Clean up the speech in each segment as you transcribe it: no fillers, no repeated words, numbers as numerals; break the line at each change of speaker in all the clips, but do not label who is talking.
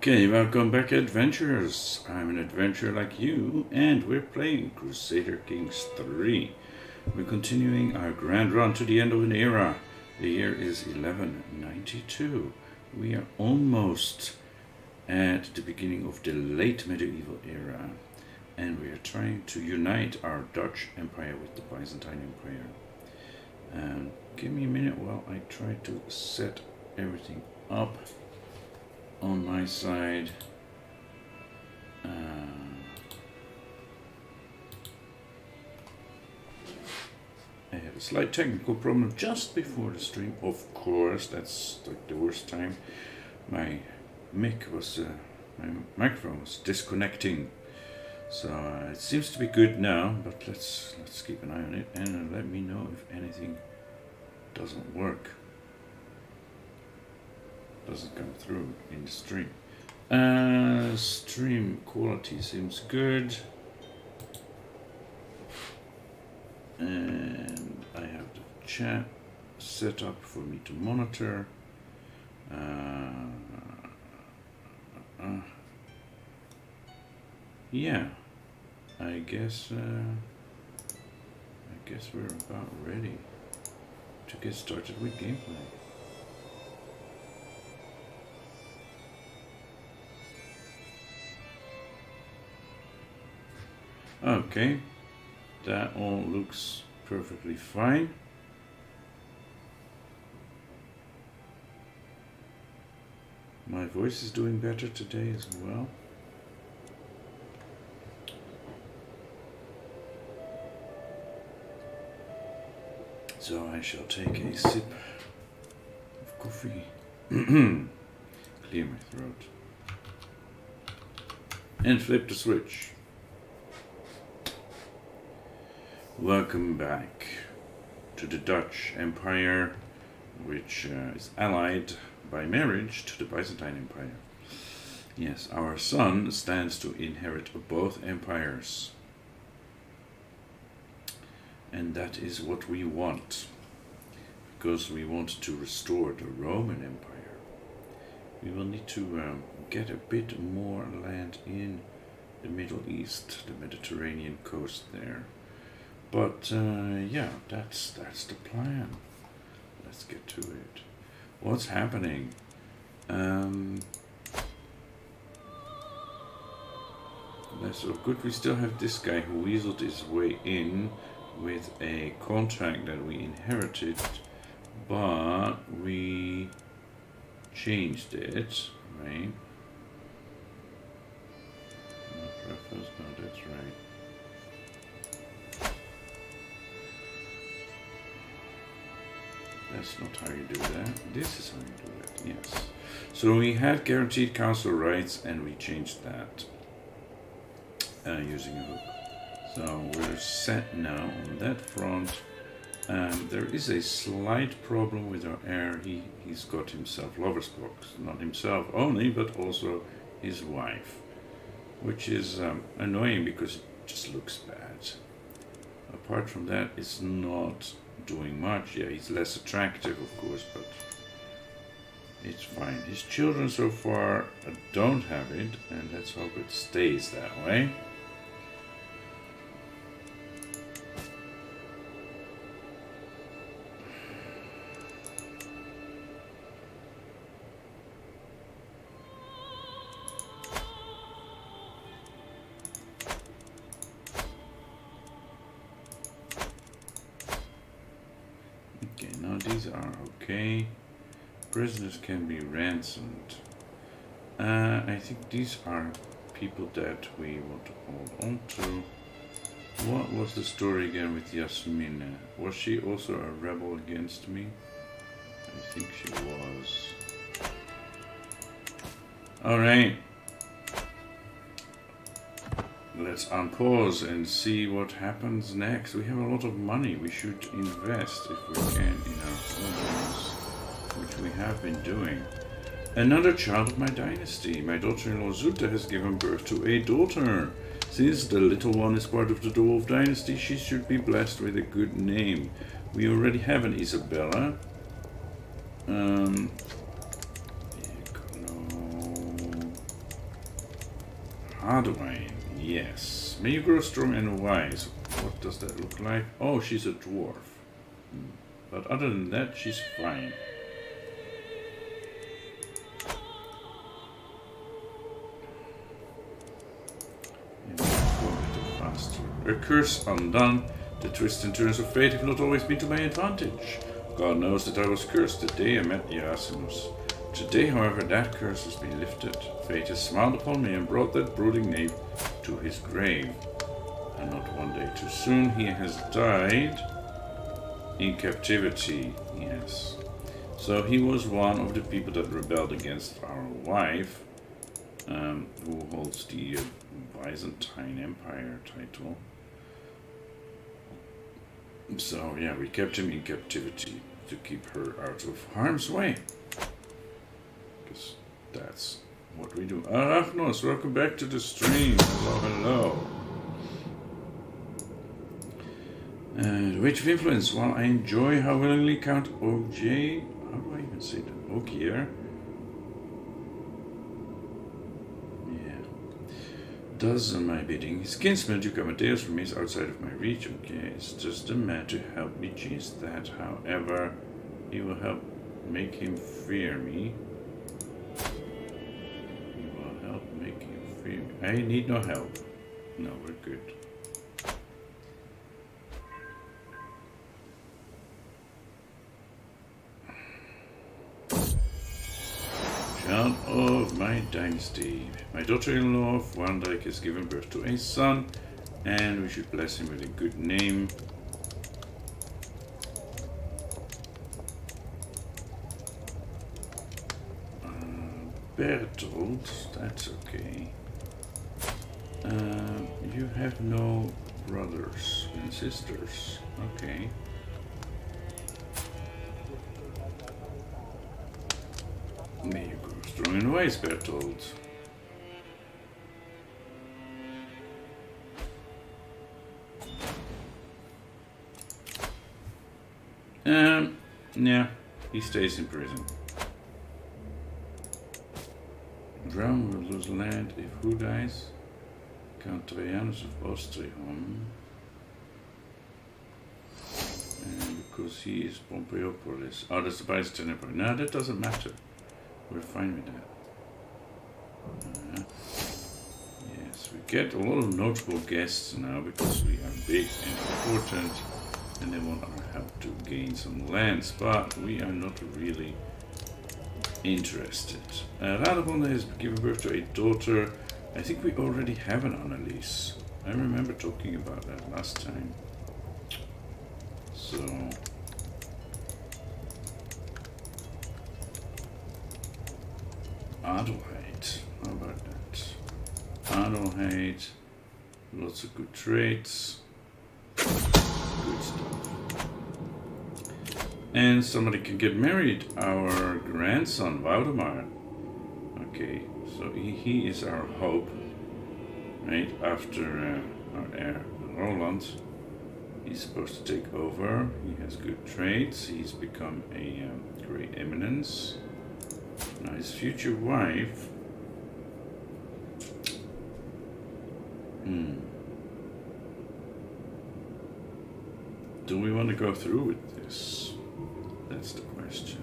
Okay, welcome back, adventurers. I'm an adventurer like you, and we're playing Crusader Kings 3. We're continuing our grand run to the end of an era. The year is 1192. We are almost at the beginning of the late medieval era, and we are trying to unite our Dutch Empire with the Byzantine Empire. Give me a minute while I try to set everything up on my side. I had a slight technical problem just before the stream. Of course, that's like the worst time. My microphone was disconnecting. So it seems to be good now, but let's keep an eye on it and let me know if anything doesn't work. Doesn't come through in the stream. Stream quality seems good. And I have the chat set up for me to monitor. Yeah, I guess we're about ready to get started with gameplay. Okay, that all looks perfectly fine. My voice is doing better today as well. So I shall take a sip of coffee, clear my throat, and flip the switch. Welcome back to the Dutch Empire, which is allied by marriage to the Byzantine Empire. Yes, our son stands to inherit both empires. And that is what we want, because we want to restore the Roman Empire. We will need to get a bit more land in the Middle East, the Mediterranean coast there. But yeah, that's the plan. Let's get to it. What's happening? That's so good. We still have this guy who weaseled his way in with a contract that we inherited, but we changed it, right? Not preface, no, that's right. That's not how you do that. This is how you do it, yes. So we had guaranteed council rights and we changed that using a hook. So we're set now on that front. There is a slight problem with our heir. He's got himself lover's box. Not himself only, but also his wife. Which is annoying because it just looks bad. Apart from that, it's not doing much. Yeah, he's less attractive, of course, but it's fine. His children so far don't have it, and let's hope it stays that way. Okay, prisoners can be ransomed. I think these are people that we want to hold on to. What was the story again with Yasmin? Was she also a rebel against me? I think she was. Alright. Let's unpause and see what happens next. We have a lot of money. We should invest if we can in our homes, which we have been doing. Another child of my dynasty. My daughter-in-law Zuta has given birth to a daughter. Since the little one is part of the Dwarf dynasty, she should be blessed with a good name. We already have an Isabella. Adwine, yes. May you grow strong and wise. What does that look like? Oh, she's a dwarf. But other than that, she's fine. And go a little faster. A curse undone. The twists and turns of fate have not always been to my advantage. God knows that I was cursed the day I met Erasmus. Today, however, that curse has been lifted. Fate has smiled upon me and brought that brooding knave to his grave. And not one day too soon, he has died in captivity. Yes. So he was one of the people that rebelled against our wife, who holds the Byzantine Empire title. So yeah, we kept him in captivity to keep her out of harm's way. Because that's what we do. Arachnos, welcome back to the stream. Hello, hello. The Wage of Influence. While I enjoy how willingly Count OJ, how do I even say that? Ogier. Does my bidding. His kinsman, Duke Amadeus, remains outside of my reach. Okay, it's just a man to help me chase that. However, he will help make him fear me. He will help make him fear me. I need no help. No, we're good. Child of my dynasty. My daughter-in-law of Van Dyke has given birth to a son, and we should bless him with a good name. Bertold, that's okay. You have no brothers and sisters. Okay. May you grow strong and wise, Bertold. Yeah, he stays in prison. Drown will lose land if who dies? Count Trajanus of Austrium. And because he is Pompeiopolis. Oh, that's the Byzantine Empire. No, that doesn't matter. We're fine with that. Yes, we get a lot of notable guests now because we are big and important and they want our help to gain some lands, but we are not really interested. Radegonde has given birth to a daughter. I think we already have an Annalise. I remember talking about that last time. So Adelheid, how about that? Adelheid, lots of good traits, good stuff. And somebody can get married, our grandson, Waldemar. Okay, so he is our hope, right? After our heir, Roland. He's supposed to take over, he has good traits, he's become a great eminence. Now his future wife, do we want to go through with this? That's the question.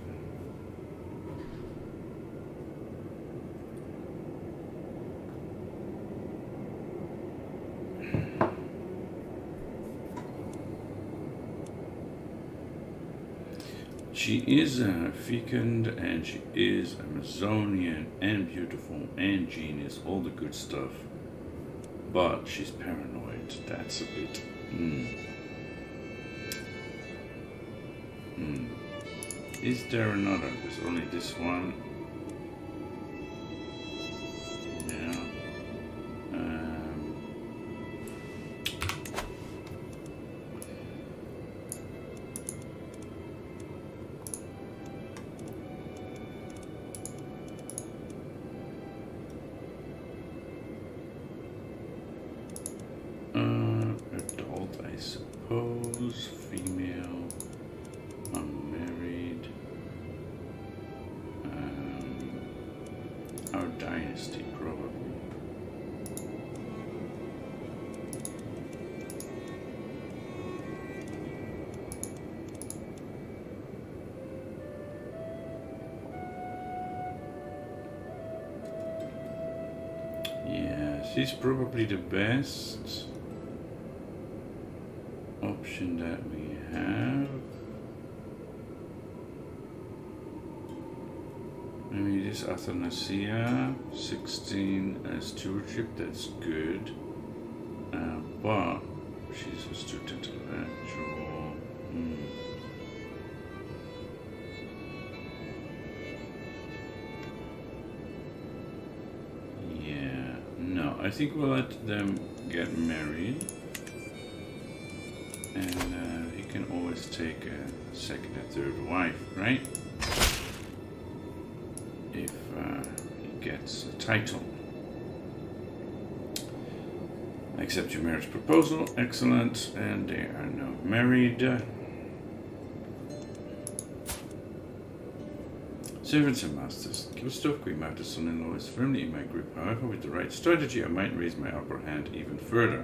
She is fecund and she is Amazonian and beautiful and genius, all the good stuff. But she's paranoid. That's a bit. Is there another? There's only this one. Yeah. Adult, I suppose. Female. Unmarried. Our dynasty, probably. she's probably the best option that we have. Maybe this Athanasia, 16 stewardship, that's good. But she's a student intellectual. Yeah, no, I think we'll let them get married. And he can always take a second and third wife, right? If he gets a title. Accept your marriage proposal, excellent, and they are now married. Servants and masters. Gustav, Queen Martha's son-in-law, is firmly in my grip. However, with the right strategy, I might raise my upper hand even further.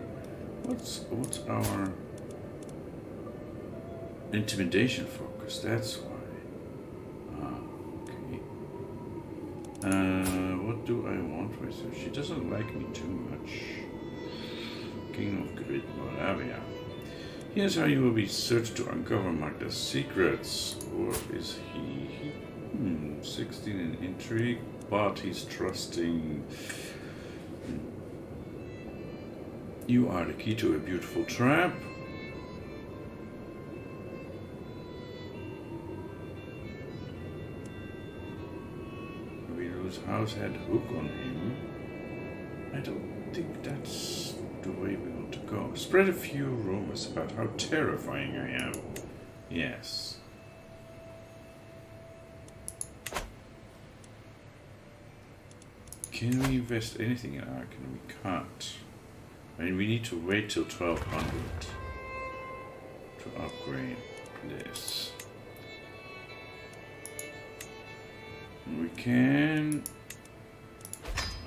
What's our intimidation focus? That's why. Okay. What do I want with her? She doesn't like me too much. King of Great Moravia. Here's how you will be searched to uncover Magda's secrets. Or is he? 16 in intrigue, but he's trusting. You are the key to a beautiful trap. We lose househead hook on him. I don't think that's the way we want to go. Spread a few rumors about how terrifying I am. Yes. Can we invest anything in Arcan? We can't. I mean, we need to wait till 1200 to upgrade this. We can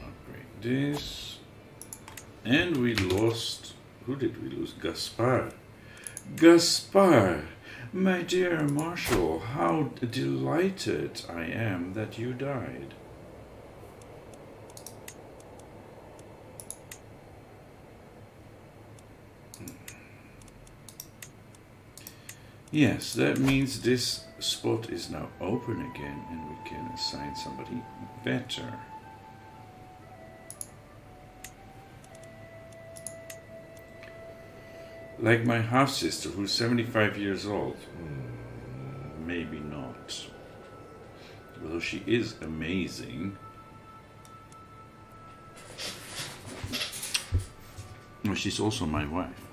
upgrade this. And we lost. Who did we lose? Gaspar. Gaspar! My dear Marshal, how delighted I am that you died. Yes, that means this spot is now open again and we can assign somebody better. Like my half-sister who's 75 years old. Maybe not. Although she is amazing. Well, she's also my wife.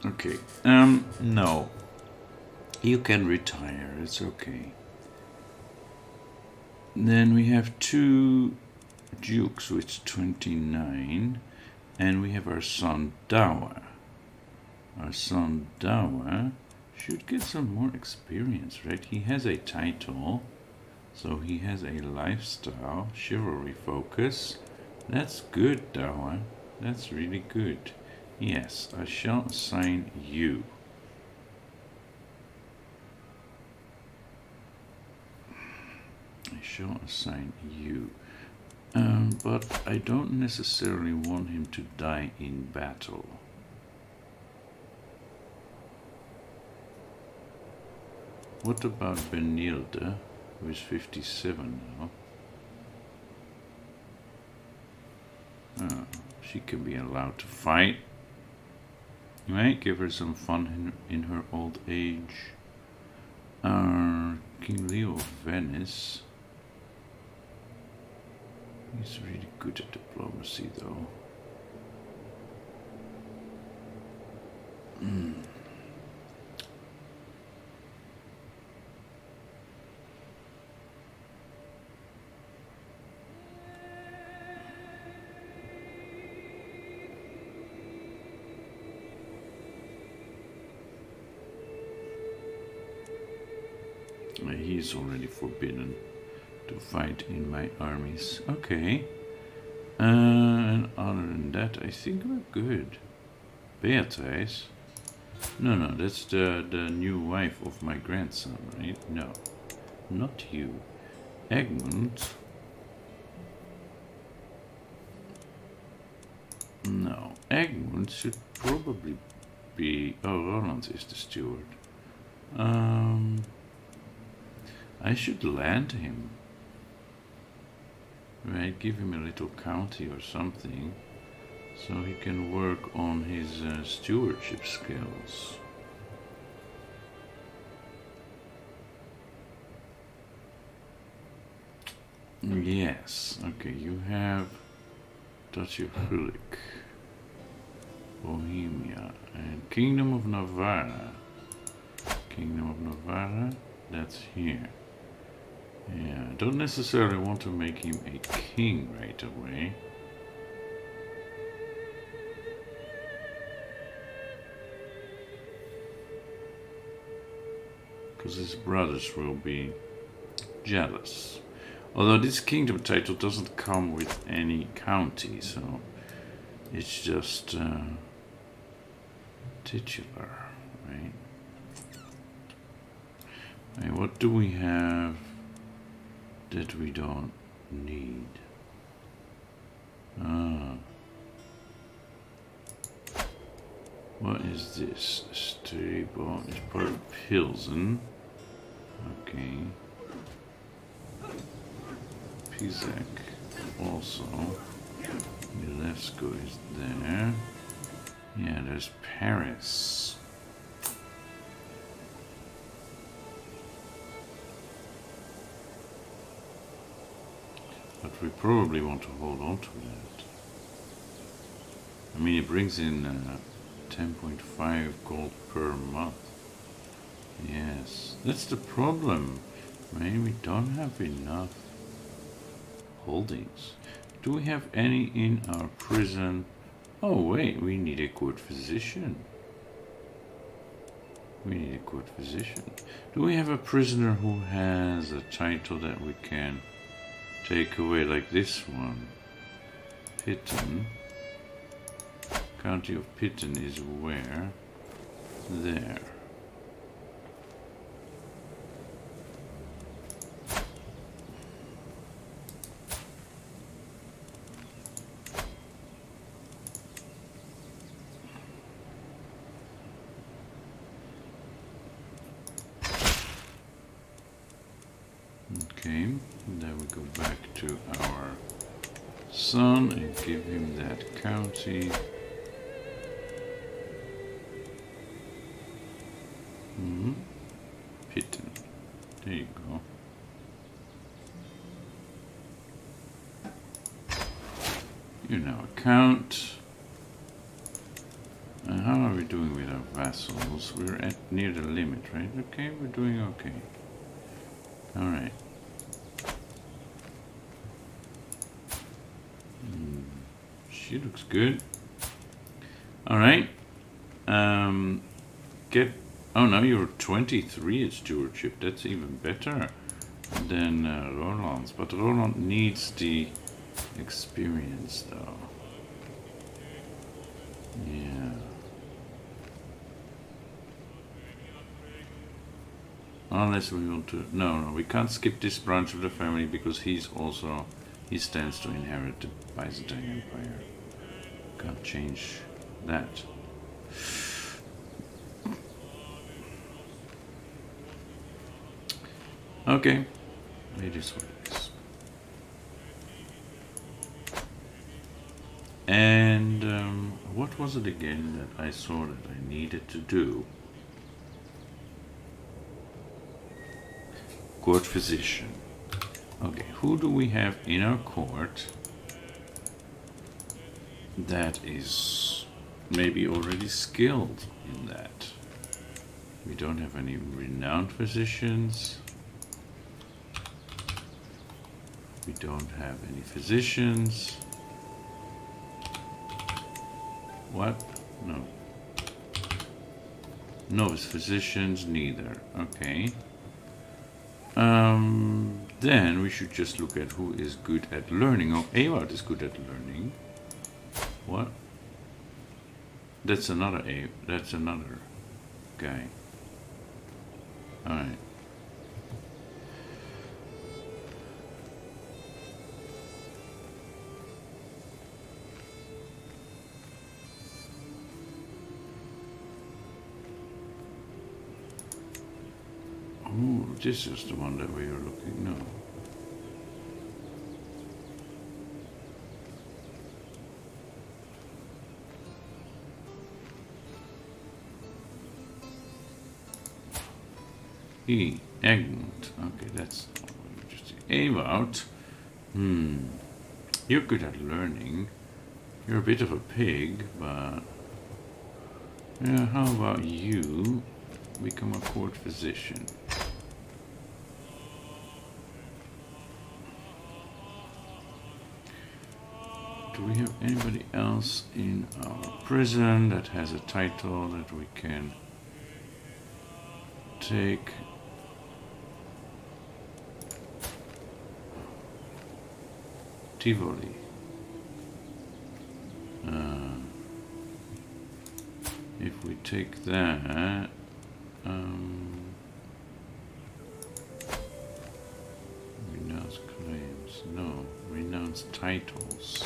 Okay. No. You can retire. It's okay. Then we have two dukes with 29. And we have our son Dawa. Our son Dawa should get some more experience, right? He has a title. So he has a lifestyle, chivalry focus. That's good, Dawa. That's really good. Yes, I shall assign you. I shall assign you. But I don't necessarily want him to die in battle. What about Benilde, who is 57 now? She can be allowed to fight. Right, give her some fun in her old age. King Leo of Venice. He's really good at diplomacy, though. He's already forbidden to fight in my armies. Okay. And other than that, I think we're good. Beatrice? No, that's the new wife of my grandson, right? No, not you. Egmont. No, Egmont should probably be... Oh, Roland is the steward. I should land him. Right, give him a little county or something, so he can work on his stewardship skills. Yes, okay, you have Duchy of Hulik, Bohemia, and Kingdom of Navarra. Kingdom of Navarra, that's here. Yeah, I don't necessarily want to make him a king right away. Because his brothers will be jealous. Although this kingdom title doesn't come with any county, so it's just titular, right? And what do we have that we don't need? What is this? Stable is part of Pilsen. Okay. Pizek also. Milevsko is there. Yeah, there's Paris. But we probably want to hold on to that. I mean, it brings in 10.5 gold per month. Yes, that's the problem. Maybe we don't have enough holdings. Do we have any in our prison? Oh wait, we need a court physician. We need a court physician. Do we have a prisoner who has a title that we can take away, like this one? Pitten. County of Pitten is where? There. Okay, then we go back to our son and give him that county. Pitten. There you go. You now count. How are we doing with our vassals? We're at near the limit, right? Okay, we're doing okay. All right. She looks good. All right. Oh no, you're 23 at stewardship. That's even better than Roland's. But Roland needs the experience, though. Yeah. Unless we want to... No, we can't skip this branch of the family because he stands to inherit the Byzantine Empire. Can't change that. Okay, it is what it is. And what was it again that I saw that I needed to do? Court physician. Okay, who do we have in our court that is maybe already skilled in that? We don't have any renowned physicians. We don't have any physicians. What? No. Novice physicians, neither. Okay. Then we should just look at who is good at learning. Oh, Ewart is good at learning. What? That's another That's another guy. All right. this is the one that we are looking. No. Egmont. Okay, that's interesting. Ewout. You're good at learning. You're a bit of a pig, but yeah, how about you become a court physician? Do we have anybody else in our prison that has a title that we can take? Tivoli. If we take that, renounce claims. No, renounce titles.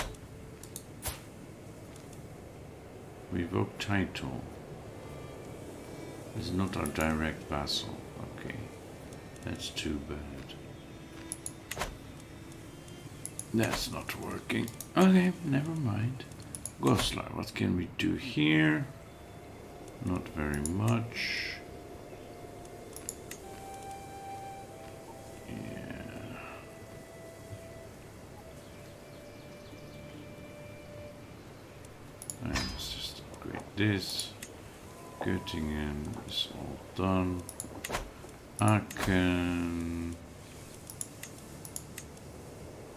Revoke title. Is not our direct vassal. Okay, that's too bad. That's not working. Okay, never mind. Goslar, what can we do here? Not very much. Yeah. Let's just upgrade this. Göttingen is all done. Aachen.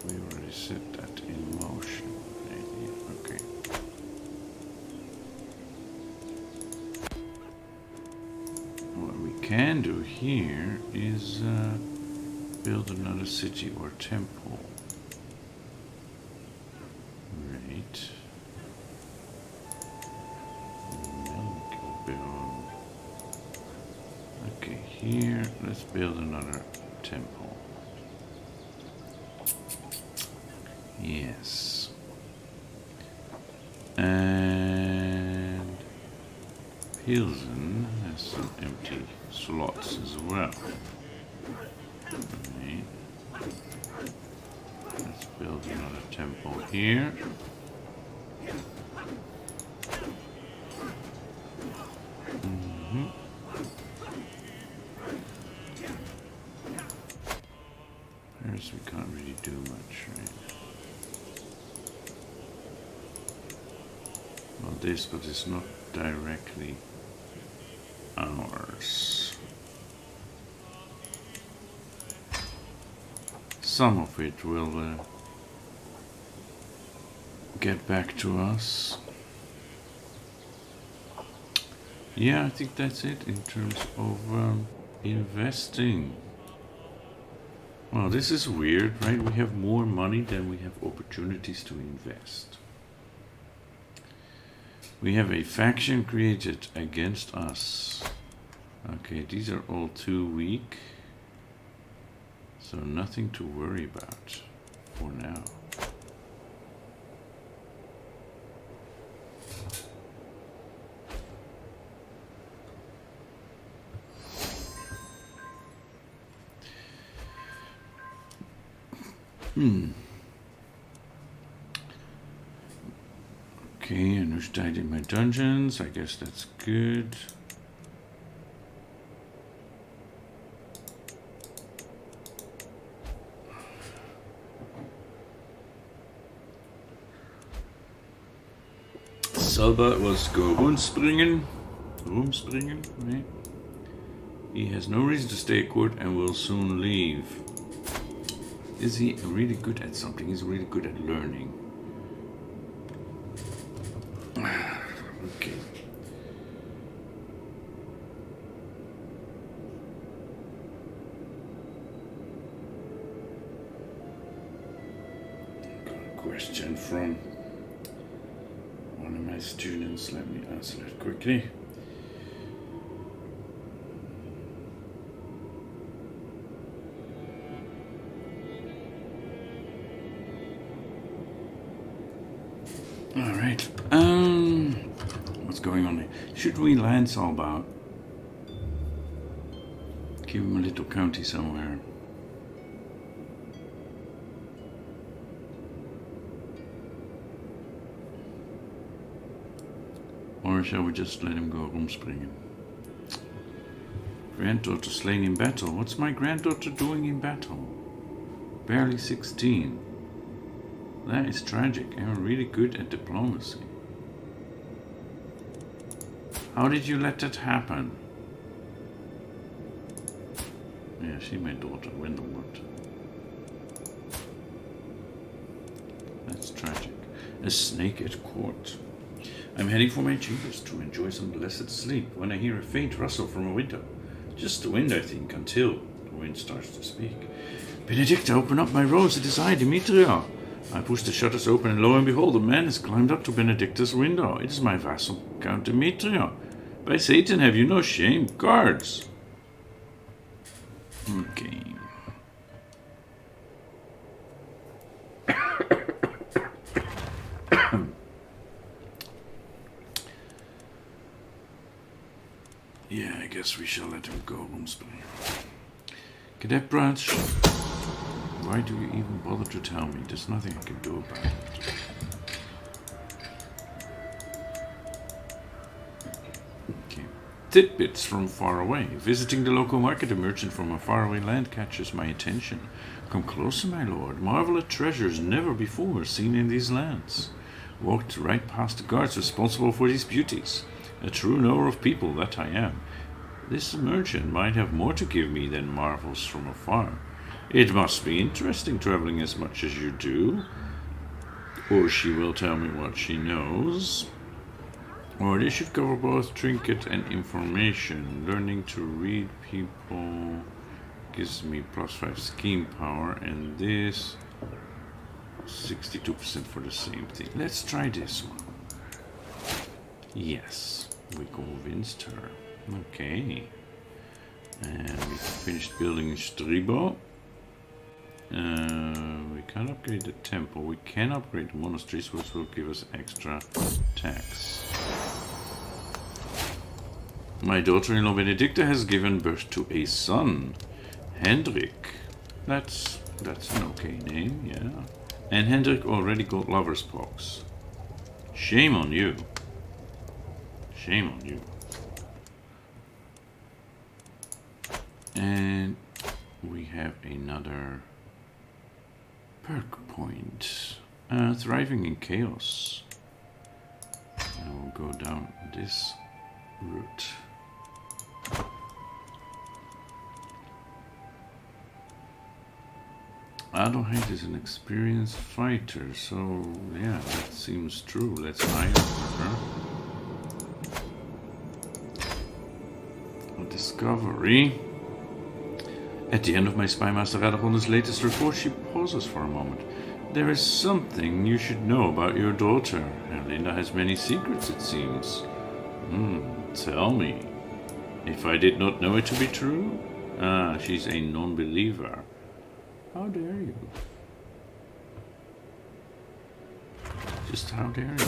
We already set that in motion. Okay. What we can do here is build another city or temple. Right. Okay, here, let's build another temple. Yes. And Pilsen has some empty slots as well. Right. Let's build another temple here. Paris, we can't really do much, right? Well, this, but it's not directly ours. Some of it will get back to us. Yeah, I think that's it in terms of investing. Well, this is weird, right? We have more money than we have opportunities to invest. We have a faction created against us. Okay, these are all too weak. So nothing to worry about for now. Okay, and who's died in my dungeons? I guess that's good. Salbert was go rumspringen, right? He has no reason to stay at court and will soon leave. Is he really good at something? He's really good at learning. Okay. Got a question from one of my students. Let me answer it quickly. All right. What's going on here? Should we land Salbert? Give him a little county somewhere. Or shall we just let him go rumspringen? Granddaughter slain in battle. What's my granddaughter doing in battle? Barely 16. That is tragic. I'm really good at diplomacy. How did you let that happen? Yeah, she my daughter, Wendelmont. That's tragic. A snake at court. I'm heading for my chambers to enjoy some blessed sleep when I hear a faint rustle from a window. Just the wind, I think, until the wind starts to speak. Benedicta, open up, my rose. It is I, Demetria. I push the shutters open, and lo and behold, a man has climbed up to Benedicta's window. It is my vassal, Count Demetria. By Satan, have you no shame? Guards! Okay. Yeah, I guess we shall let him go, Rumspringa. Cadet Branch, why do you even bother to tell me? There's nothing I can do about it. Okay. Tidbits from far away. Visiting the local market, a merchant from a faraway land catches my attention. Come closer, my lord. Marvel at treasures never before seen in these lands. Walked right past the guards responsible for these beauties. A true knower of people, that I am. This merchant might have more to give me than marvels from afar. It must be interesting traveling as much as you do. Or she will tell me what she knows. Or they should cover both trinket and information. Learning to read people gives me +5 scheme power, and this 62% for the same thing. Let's try this one. Yes, we convinced her. Okay. And we finished building Stribo. We can upgrade the temple. We can upgrade the monasteries, which will give us extra tax. My daughter-in-law Benedicta has given birth to a son, Hendrik. That's an okay name, yeah. And Hendrik already got lover's pox. Shame on you. Shame on you. And we have another perk point. Thriving in chaos. I will go down this route. Adelheid is an experienced fighter, so yeah, that seems true. Let's hire her. A discovery. At the end of my Spymaster Radegonde's latest report, she pauses for a moment. There is something you should know about your daughter. Erlinda has many secrets, it seems. Tell me. If I did not know it to be true? Ah, she's a non-believer. How dare you? Just how dare you?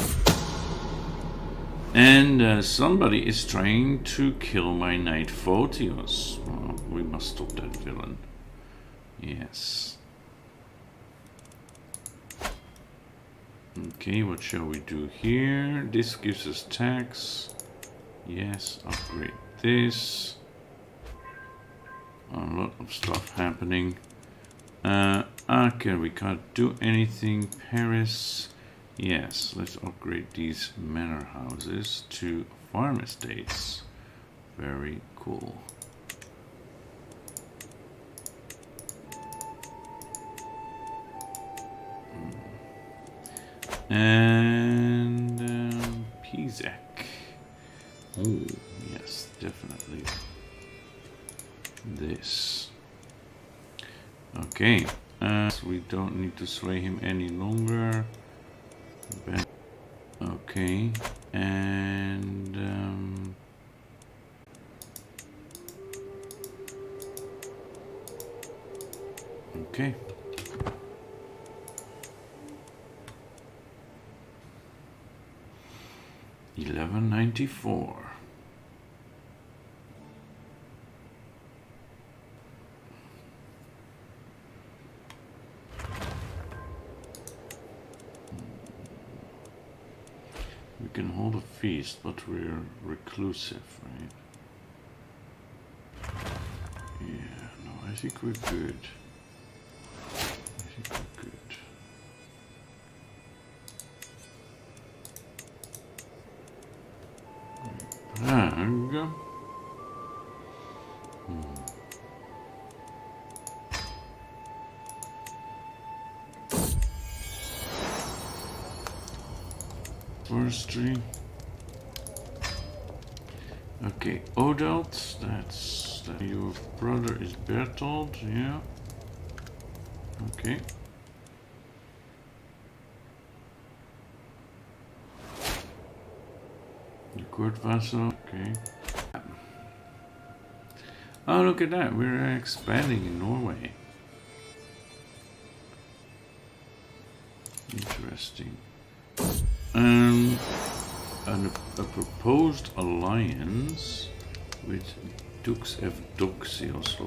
And somebody is trying to kill my knight Photios. Oh, we must stop that villain. Yes. Okay, what shall we do here? This gives us tax. Yes, upgrade this. A lot of stuff happening. Okay, we can't do anything. Paris. Yes, let's upgrade these manor houses to farm estates. Very cool. And Pizek. Oh, yes, definitely. This. Okay, so we don't need to sway him any longer. Okay, and okay. $11.94. can hold a feast, but we're reclusive, right? Yeah, no, I think we're good. I think we're good. Hang. Forestry. Okay, Odelt, that's that. Your brother is Bertold, yeah. Okay. The court vassal, okay. Oh, look at that, we're expanding in Norway. Interesting. A proposed alliance with Dux Evdoxios.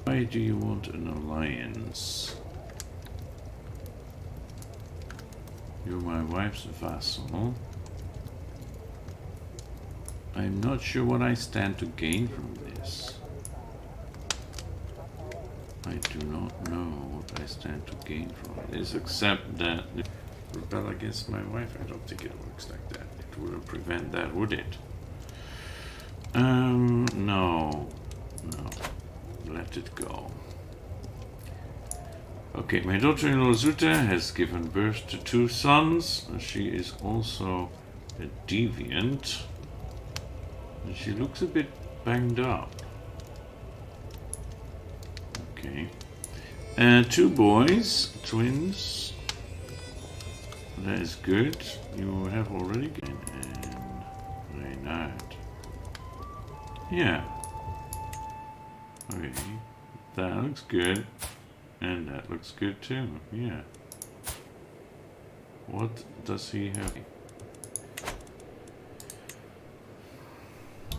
Why do you want an alliance? You're my wife's vassal. I'm not sure what I stand to gain from this. I do not know what I stand to gain from this, except that rebel against my wife. I don't think it works like that. It wouldn't prevent that, would it? No. Let it go. Okay, my daughter-in-law Zuta has given birth to 2 sons. She is also a deviant. And she looks a bit banged up. Okay. 2 boys, twins. That is good. You have already gained and Reynard. Yeah. Okay. That looks good. And that looks good too. Yeah. What does he have?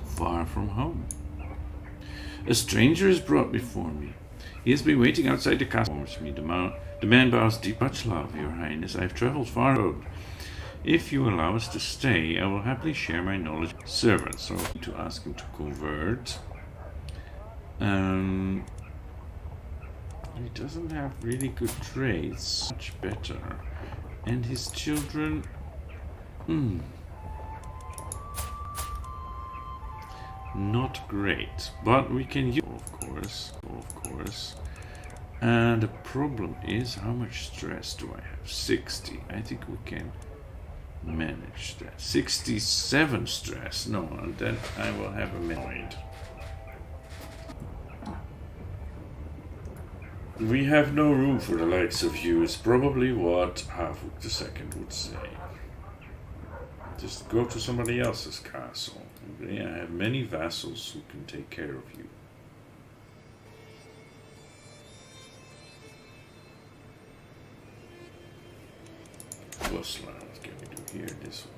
Far from home. A stranger is brought before me. He has been waiting outside the castle. The man bows deep. Much love, Your Highness. I have traveled far road. If you allow us to stay, I will happily share my knowledge with servants. So to ask him to convert. He doesn't have really good traits. Much better. And his children. Not great, but we can use, of course. And the problem is, how much stress do I have? 60. I think we can manage that. 67 stress. No, then I will have a mind. We have no room for the likes of you, is probably what Havuk II would say. Just go to somebody else's castle. I have many vassals who can take care of you. What can we do here? This one.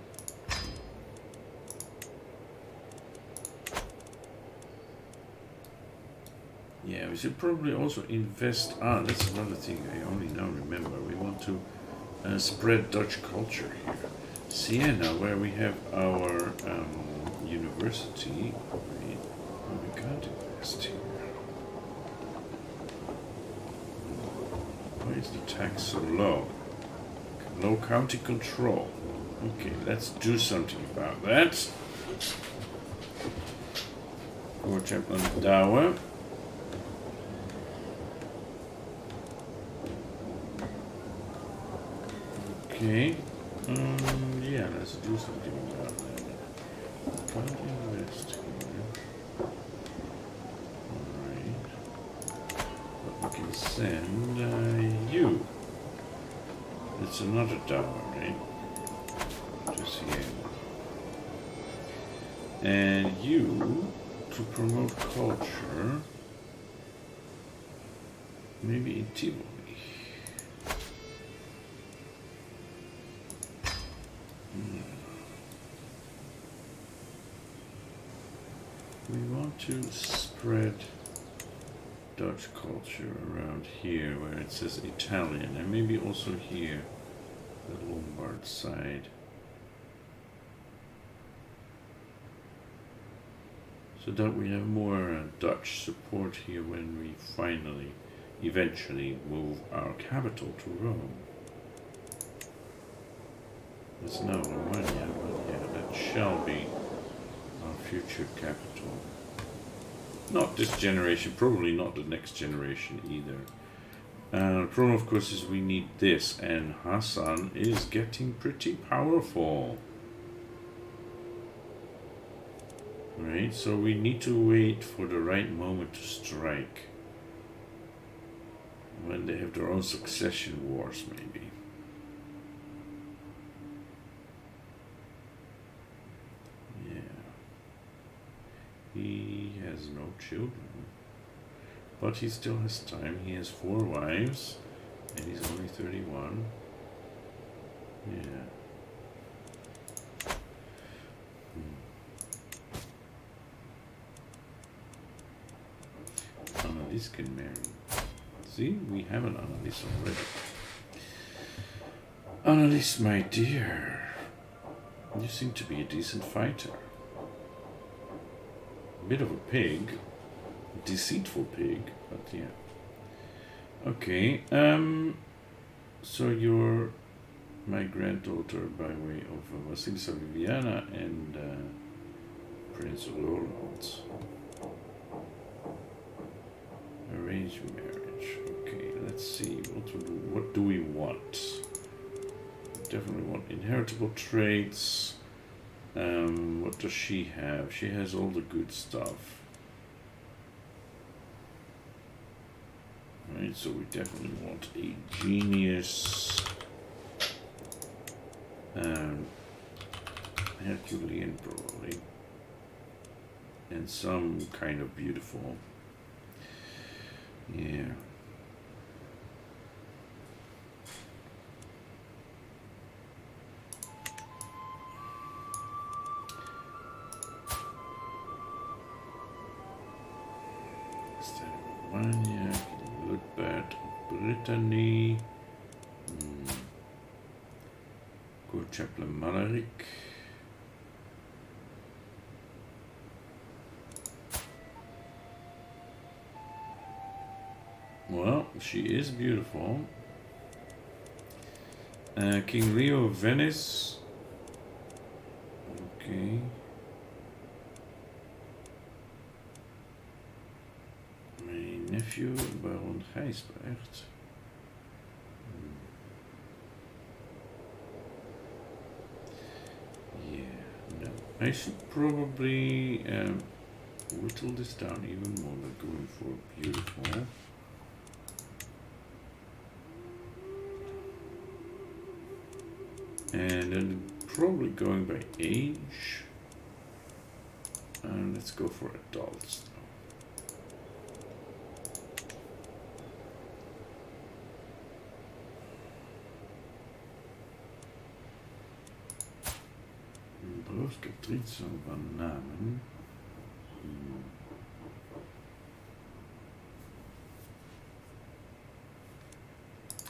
Yeah, we should probably also invest. That's another thing I only now remember. We want to spread Dutch culture here. Siena, where we have our university, right? We can't invest here. Why is the tax so low? Low county control. Okay, let's do something about that. Poor Chaplain Douwe. Okay. Yeah, let's do something about that. Can't invest here. Alright. But we can send you. It's another tower, right? Just here. And you, to promote culture, maybe in Tivoli. We want to spread Dutch culture around here where it says Italian, and maybe also here, the Lombard side. so that we have more Dutch support here when we finally, eventually move our capital to Rome. That's not Romania, but yeah, that shall be our future capital. Not this generation, probably not the next generation either. The problem, of course, is we need this, and Hassan is getting pretty powerful. Right, so we need to wait for the right moment to strike. When they have their own succession wars, maybe. Yeah. He has no children. But he still has time. He has 4 wives. And he's only 31. Yeah. Annelies can marry. See, we have an Annelies already. Annelies, my dear. You seem to be a decent fighter. A bit of a pig. A deceitful pig, but yeah. Okay, so you're my granddaughter by way of Vasilisa Viviana and Prince Roland. Arranged marriage. Okay, let's see. What do we want? Definitely want inheritable traits. What does she have? She has all the good stuff. Right, so we definitely want a genius. Herculean probably. And some kind of beautiful. Yeah. Romania, Ludbert, Brittany, Good Chaplain Malaric. Well, she is beautiful. King Leo of Venice. Okay. My nephew, Baron Gijsbrecht. Yeah, no. I should probably whittle this down even more than going for beautiful. And then probably going by age. Let's go for adults now. CK3 van namen.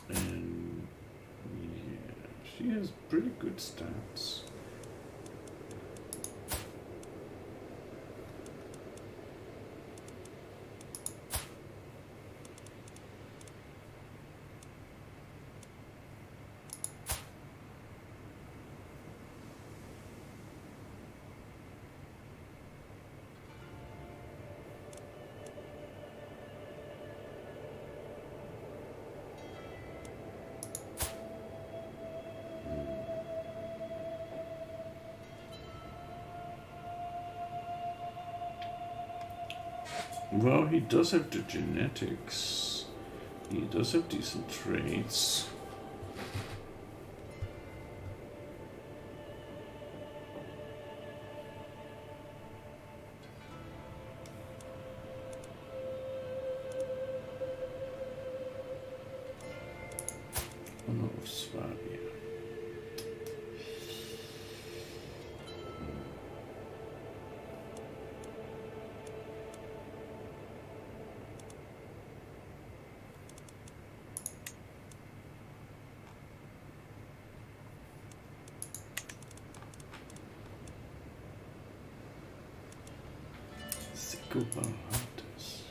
And yeah, she has pretty good stats. Well, he does have the genetics. He does have decent traits. Honor of Swabia. Kubalhatas.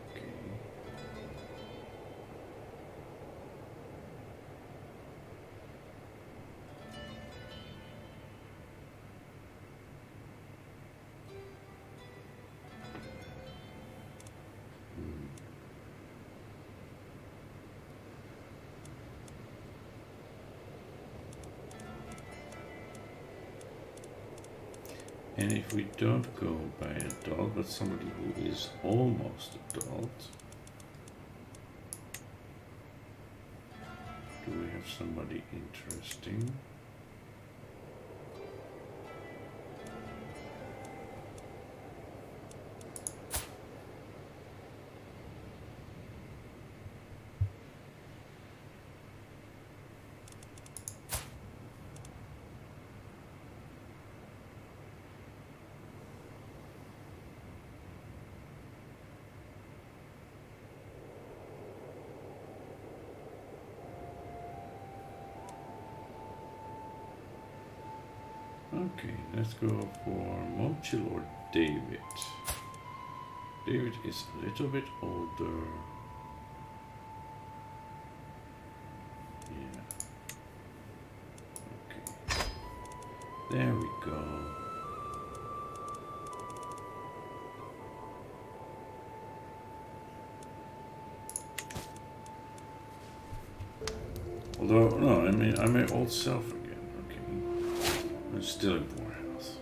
Okay. And if we don't go by adult, but somebody who is almost adult, do we have somebody interesting? Okay, let's go for Momchil or David. David is a little bit older. Yeah. Okay. There we go. Although, no, I mean, I'm my old self again. Okay. I'm still in poor health.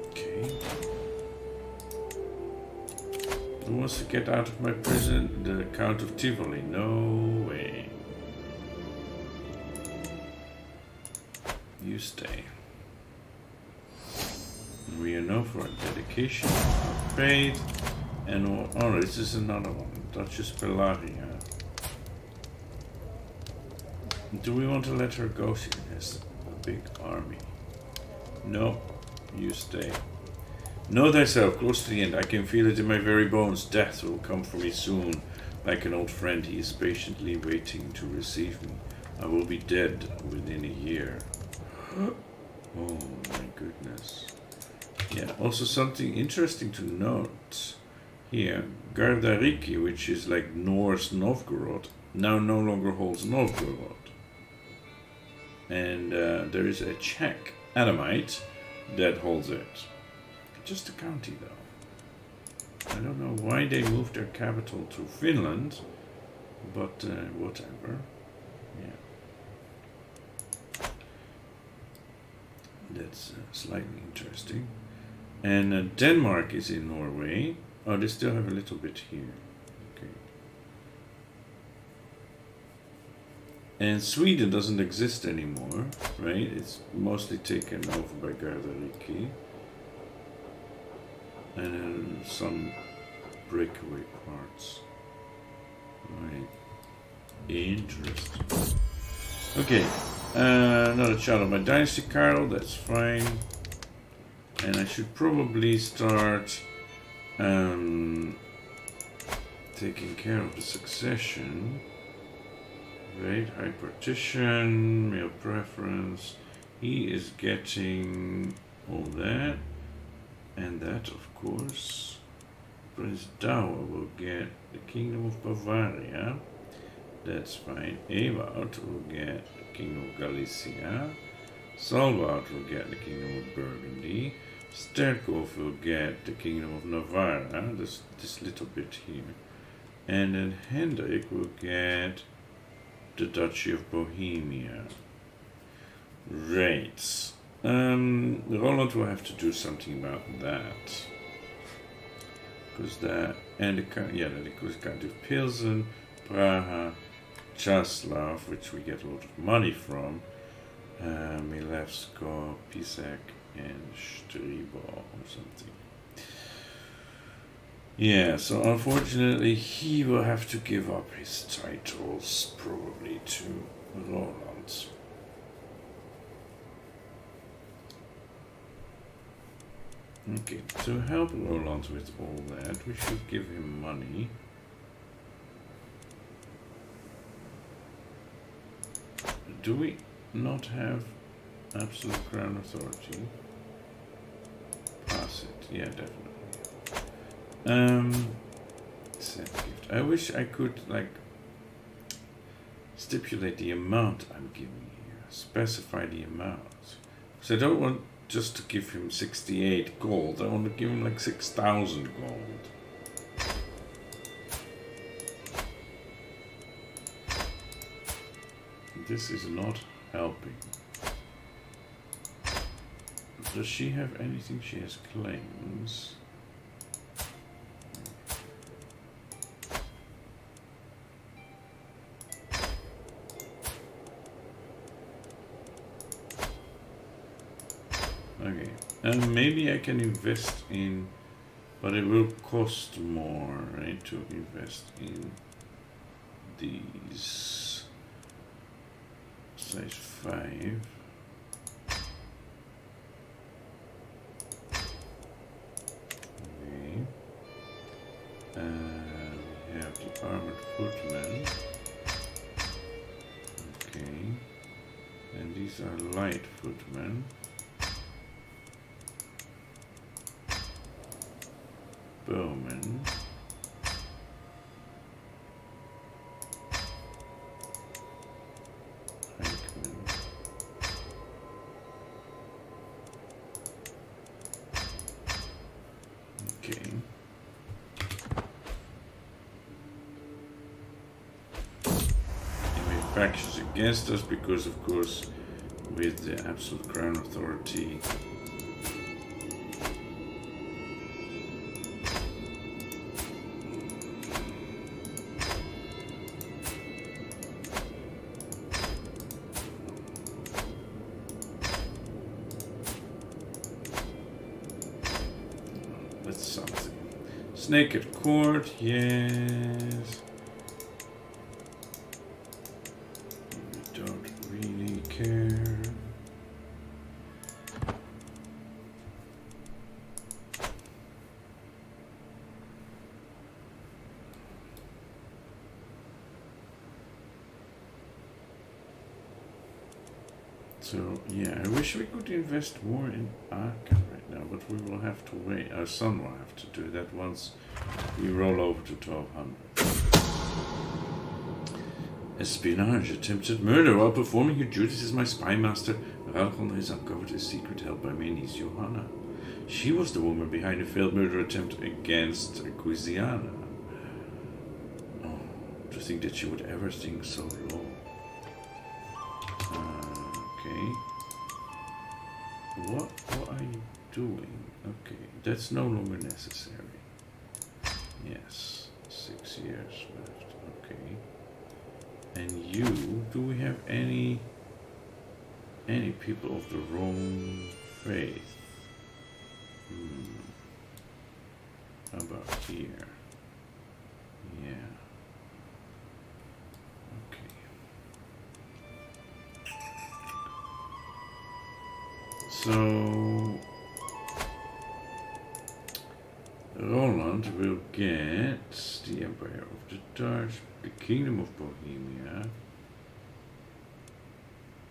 Okay. Who wants to get out of my prison? The Count of Tivoli. No way. You stay. We are known for our dedication, our faith, and oh, this is another one. Duchess Bellaria. Do we want to let her go? She has a big army. No, you stay. Know thyself, close to the end. I can feel it in my very bones. Death will come for me soon. Like an old friend, he is patiently waiting to receive me. I will be dead within a year. Oh my goodness. Yeah, also something interesting to note here. Gardariki, which is like Norse Novgorod, now no longer holds Novgorod. And there is a Czech Adamite that holds it. Just a county though. I don't know why they moved their capital to Finland, but whatever. Yeah. That's slightly interesting. And Denmark is in Norway. Oh, they still have a little bit here. Okay. And Sweden doesn't exist anymore, right? It's mostly taken over by Gardariki. And then some breakaway parts. Right. Interesting. Okay. Another child of my dynasty, Carl. That's fine. And I should probably start taking care of the succession. Right, high partition, male preference. He is getting all that. And that, of course. Prince Dawa will get the Kingdom of Bavaria. That's fine. Ewout will get the Kingdom of Galicia. Salvat will get the Kingdom of Burgundy. Sterkov will get the Kingdom of Navarre, this little bit here. And then Hendrik will get the Duchy of Bohemia. Right. Roland will have to do something about that. Because that, and the kind of Pilsen, Praha, Czaslav, which we get a lot of money from. Milevsko, Pisak, and Stribor or something. Yeah, so unfortunately he will have to give up his titles probably to Roland. Okay, to help Roland with all that, we should give him money. do we not have absolute crown authority? Pass it. Yeah, definitely. Set gift. I wish I could like stipulate the amount I'm giving here. Specify the amount. Because I don't want just to give him 68 gold. I want to give him like 6,000 gold. This is not helping. Does she have anything? She has claims. Okay, and maybe I can invest in, but it will cost more, right, to invest in these size 5. Okay, we have the armored footmen. Okay, and these are light footmen. Bowman. Pikeman. Okay. Anyway, factions against us because, of course, with the absolute crown authority. Naked court, yes. We don't really care. So yeah, I wish we could invest more in Aachen right now, but we will have to wait. Our son will have to do that once we roll over to 1200. Espionage, attempted murder. While performing her duties as my spy master, Ralcon has uncovered a secret held by my niece Johanna. She was the woman behind a failed murder attempt against Guiziana. Oh, to think that she would ever think so low. Okay. What are you doing? Okay, that's no longer necessary. Yes, 6 years left. Okay. And you, do we have any people of the wrong faith? How about here? Yeah. Okay. So Roland will get the Empire of the Dutch, the Kingdom of Bohemia,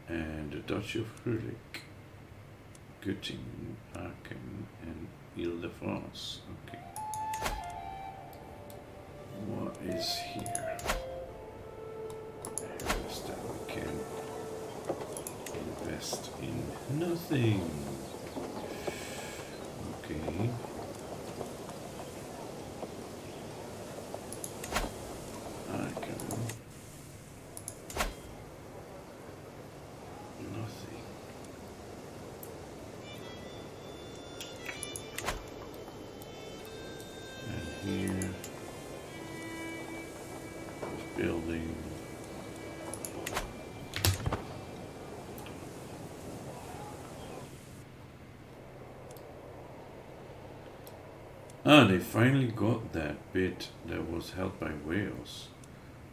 and the Duchy of Hurlik, Göttingen, Aachen, and Ile-de-France. Okay. What is here? Harvest that we can invest in nothing. Okay. Ah, they finally got that bit that was held by Wales.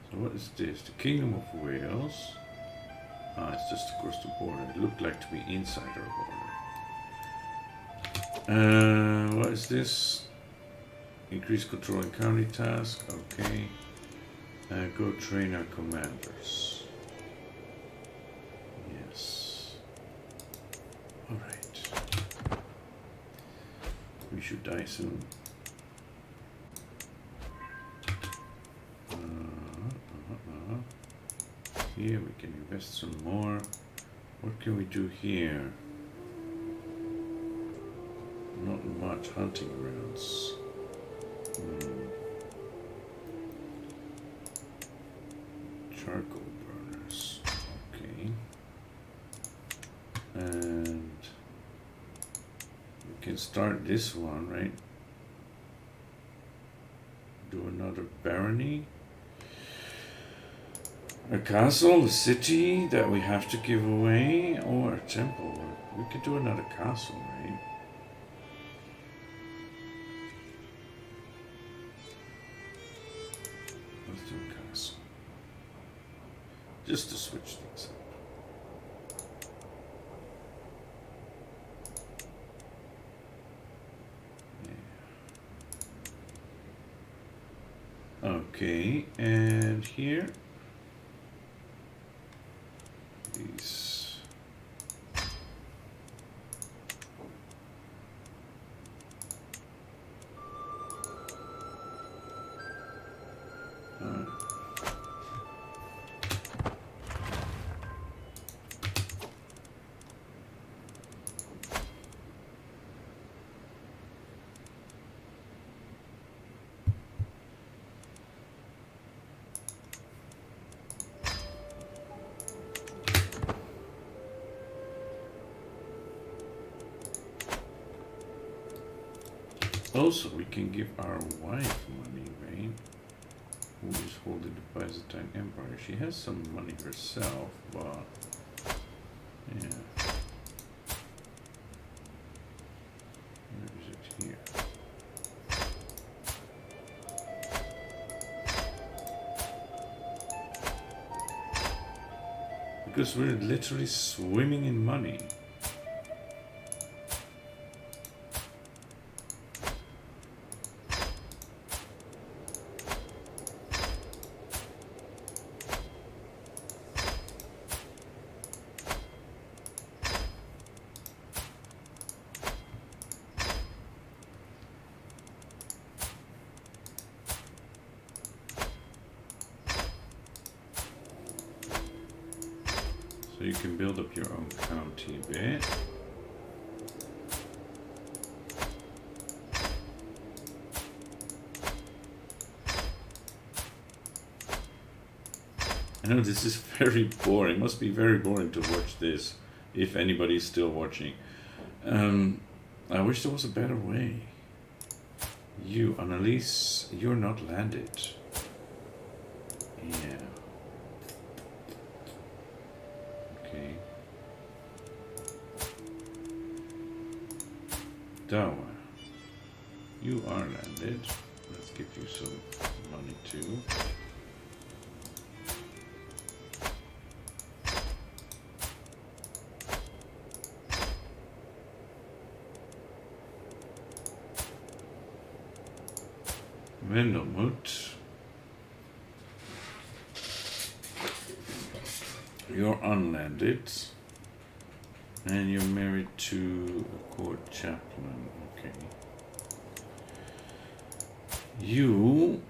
So what is this? The Kingdom of Wales. Ah, it's just across the border. It looked like to be inside our border. What is this? Increase control in county task. Okay. Go train our commanders. Alright. We should die soon. Here we can invest some more. What can we do here? Not much hunting grounds. Charcoal burners. Okay. And we can start this one, right? Do another barony. A castle, a city that we have to give away, or a temple. We could do another castle, right? Let's do a castle. Just to switch things up. Yeah. Okay, and here. These. Also, we can give our wife money, right? Who is holding the Byzantine Empire. She has some money herself, but yeah. Where is it here? Because we're literally swimming in money. So you can build up your own county a bit. I know this is very boring. It must be very boring to watch this, if anybody's still watching. I wish there was a better way. You, Annalise, you're not landed. Yeah. Okay. Dawa, you are landed. Let's give you some money too. Wendelmut, you're unlanded, and you're married to a court chaplain. Okay. You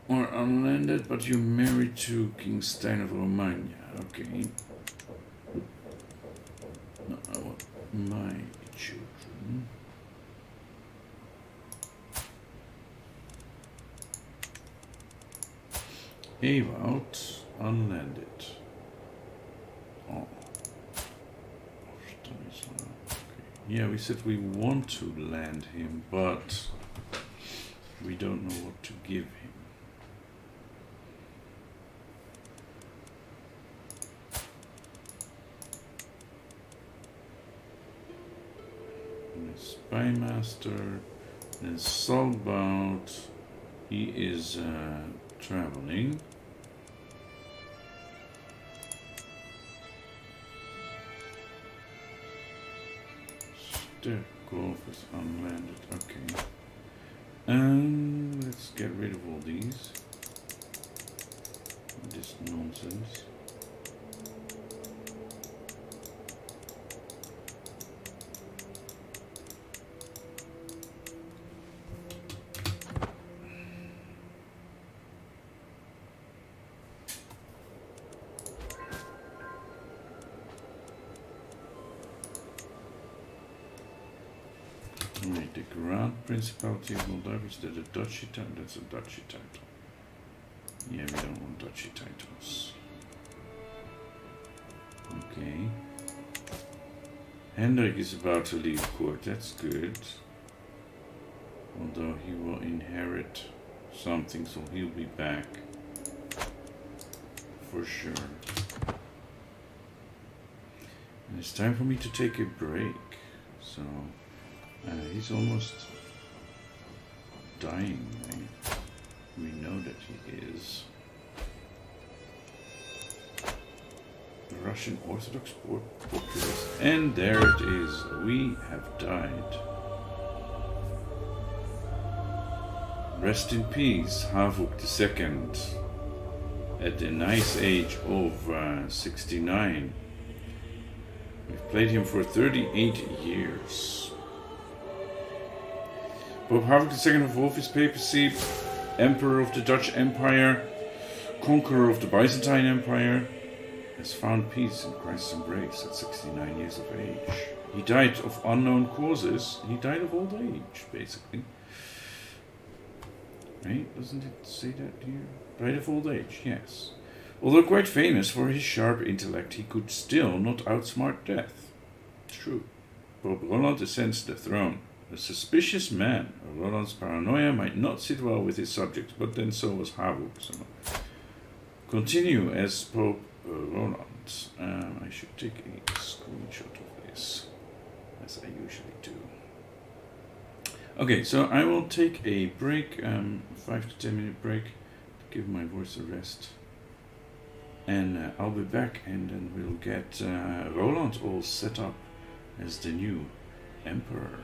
are unlanded, but you're married to King Stein of Romagna. Okay. No, I want my children. Ewout, unlanded. Oh. Okay. Yeah, we said we want to land him, but we don't know what to give him. And Spymaster, and Solbout, he is traveling. Golf is unlanded. Okay. And let's get rid of all these. This nonsense. Wait, the Grand Principality of Moldavia, is that a duchy title? That's a duchy title. Yeah, we don't want duchy titles. Okay. Hendrik is about to leave court, that's good. Although he will inherit something, so he'll be back. For sure. And it's time for me to take a break. So, he's almost dying, right? We know that he is. The Russian Orthodox populace. And there it is. We have died. Rest in peace, Havuk II. At the nice age of 69. We've played him for 38 years. Pope Havuk II of Wolf's papacy, Emperor of the Dutch Empire, conqueror of the Byzantine Empire, has found peace in Christ's embrace at 69 years of age. He died of unknown causes. He died of old age, basically. Right? Doesn't it say that here? Died of old age, yes. Although quite famous for his sharp intellect, he could still not outsmart death. True. Pope Roland ascends the throne. A suspicious man. Roland's paranoia might not sit well with his subjects, but then so was Havuk. So continue as Pope Roland. I should take a screenshot of this, as I usually do. Okay, so I will take a break, 5 to 10 minute break, to give my voice a rest. And I'll be back, and then we'll get Roland all set up as the new emperor.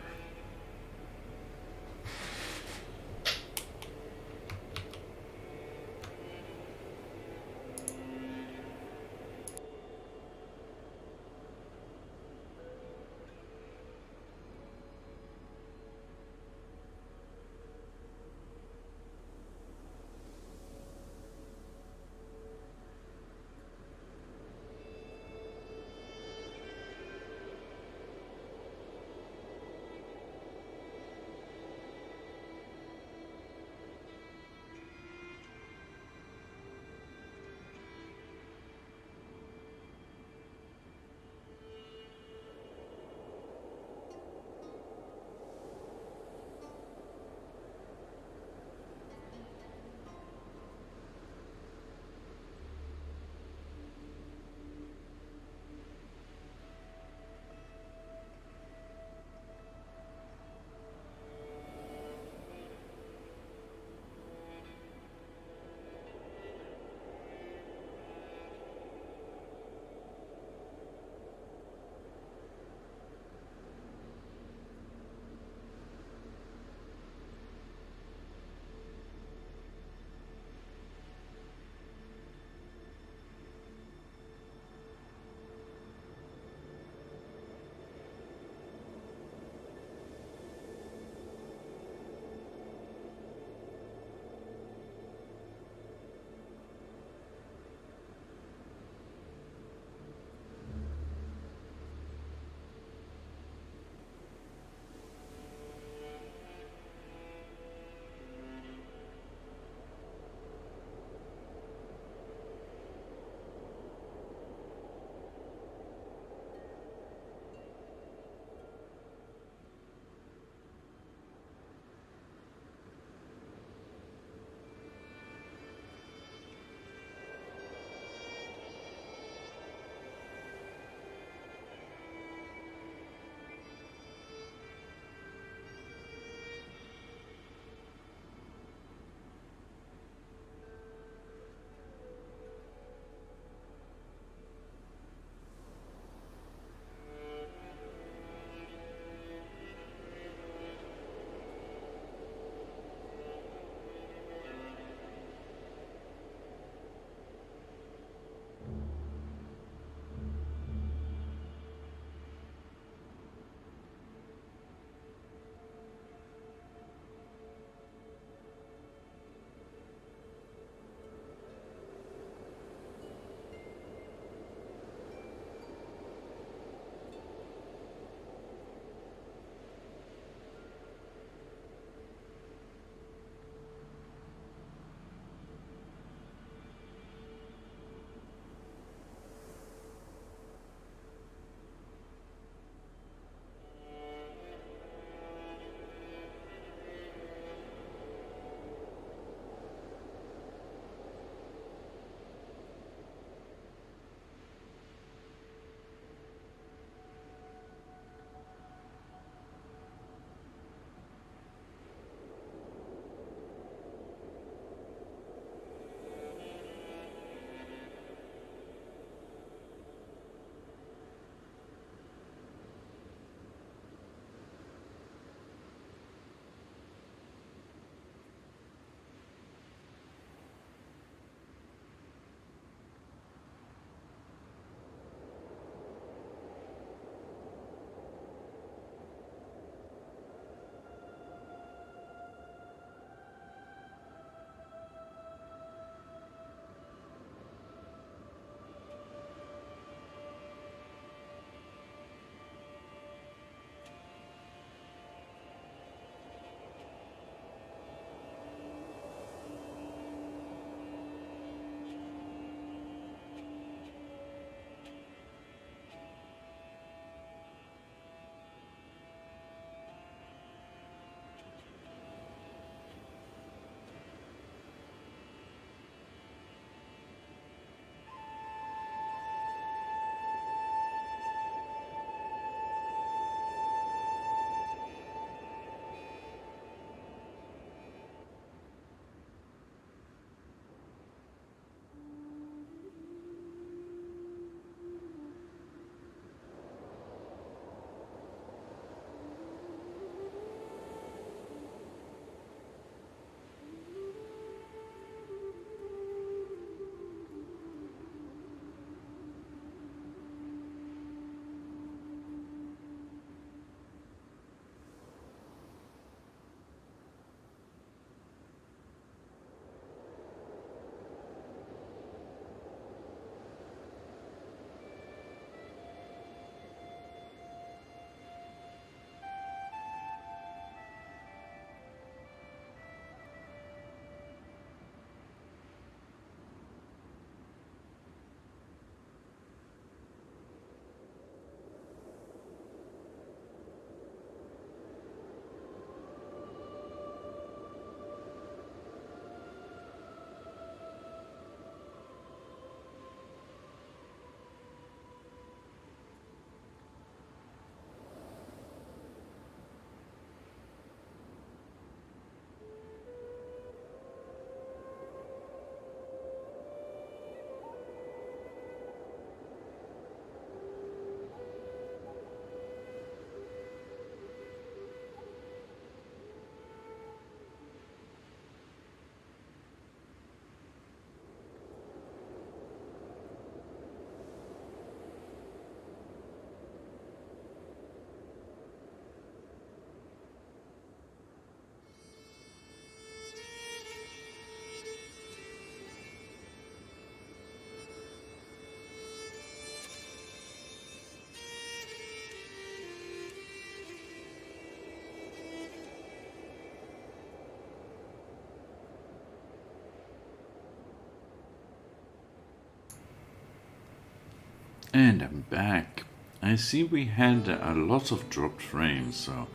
And I'm back. I see we had a lot of dropped frames, so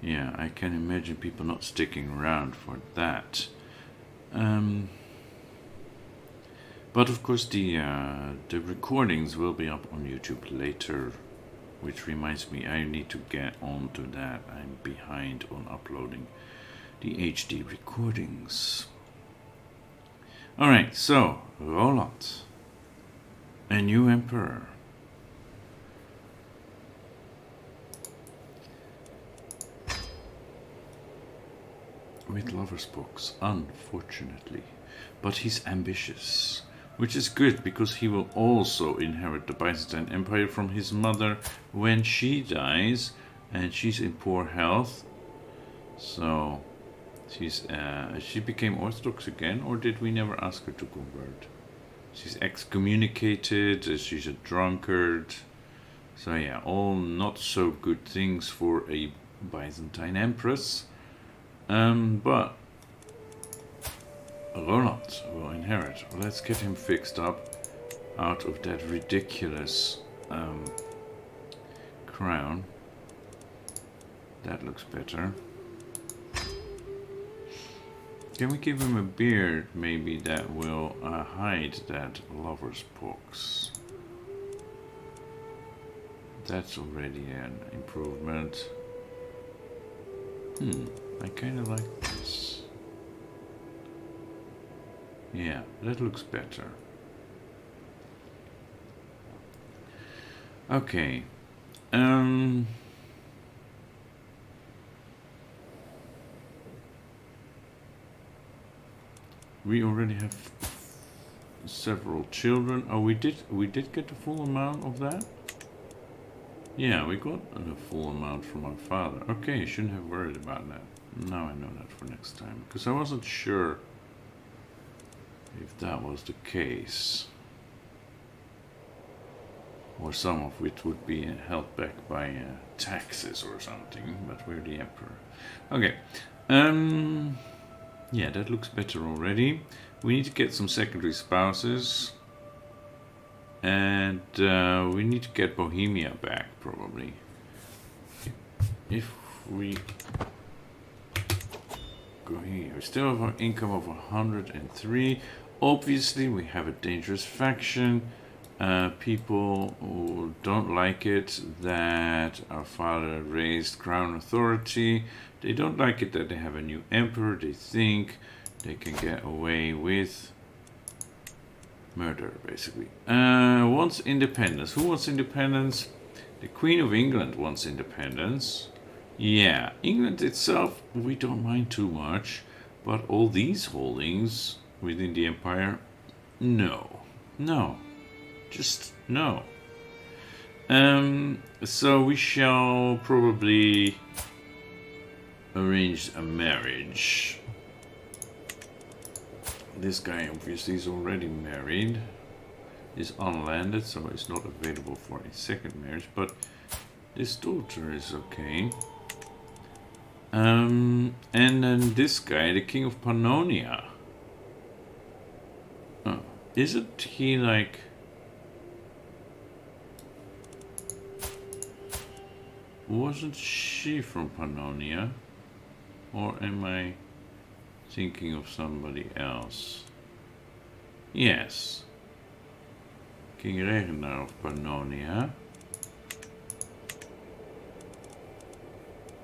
yeah, I can imagine people not sticking around for that. But of course the recordings will be up on YouTube later, which reminds me I need to get on to that. I'm behind on uploading the HD recordings. Alright, so Roland, a new emperor. With lover's box, unfortunately. But he's ambitious, which is good because he will also inherit the Byzantine Empire from his mother when she dies, and she's in poor health. So she became Orthodox again, or did we never ask her to convert? She's excommunicated, she's a drunkard. So yeah, all not so good things for a Byzantine empress. But Roland will inherit. Let's get him fixed up out of that ridiculous crown. That looks better. Can we give him a beard, maybe, that will hide that lover's box? That's already an improvement. I kind of like this. Yeah, that looks better. Okay. We already have several children. Oh, we did get the full amount of that? Yeah, we got the full amount from our father. Okay, shouldn't have worried about that. Now I know that for next time, because I wasn't sure if that was the case, or some of which would be held back by taxes or something, but we're the emperor. Okay, yeah, that looks better already. We need to get some secondary spouses, and we need to get Bohemia back, probably. If we go here, we still have an income of 103. Obviously, we have a dangerous faction. People who don't like it that our father raised crown authority. They don't like it that they have a new emperor. They think they can get away with murder, basically. Wants independence. Who wants independence? The Queen of England wants independence. Yeah, England itself, we don't mind too much. But all these holdings within the empire, no. No. Just no. So we shall probably arrange a marriage. This guy obviously is already married. Is unlanded, so it's not available for a second marriage, but this daughter is okay. And then this guy, the King of Pannonia. Oh, isn't he like... Wasn't she from Pannonia? Or am I thinking of somebody else? Yes. King Regenar of Pannonia.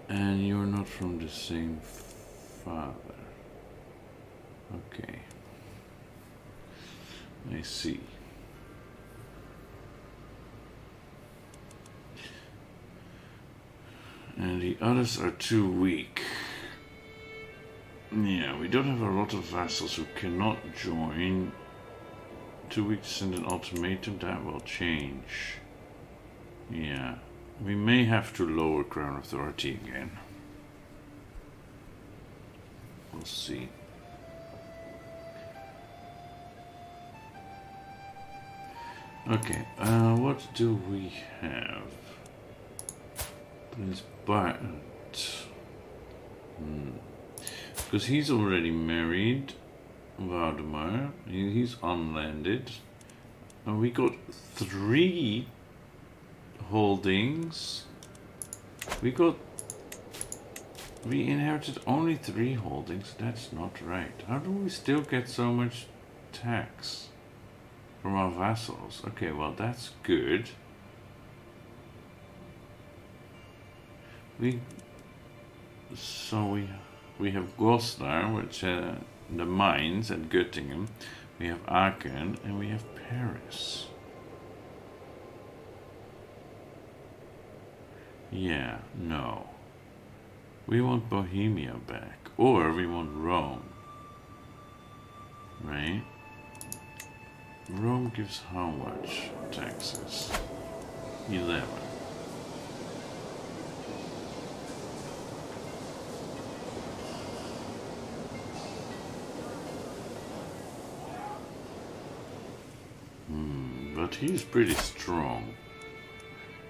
And you're not from the same father. Okay. I see. And the others are too weak. Yeah, we don't have a lot of vassals who cannot join. Too weak to send an ultimatum, that will change. Yeah, we may have to lower crown authority again. We'll see. Okay, what do we have? Prince Bart. Because he's already married. Valdemar. He's unlanded. And we got 3 holdings. We inherited only 3 holdings. That's not right. How do we still get so much tax from our vassals? Okay, well, that's good. We have Goslar, which the mines at Göttingen. We have Aachen, and we have Paris. Yeah, no. We want Bohemia back, or we want Rome. Right? Rome gives how much taxes? 11. But he's pretty strong.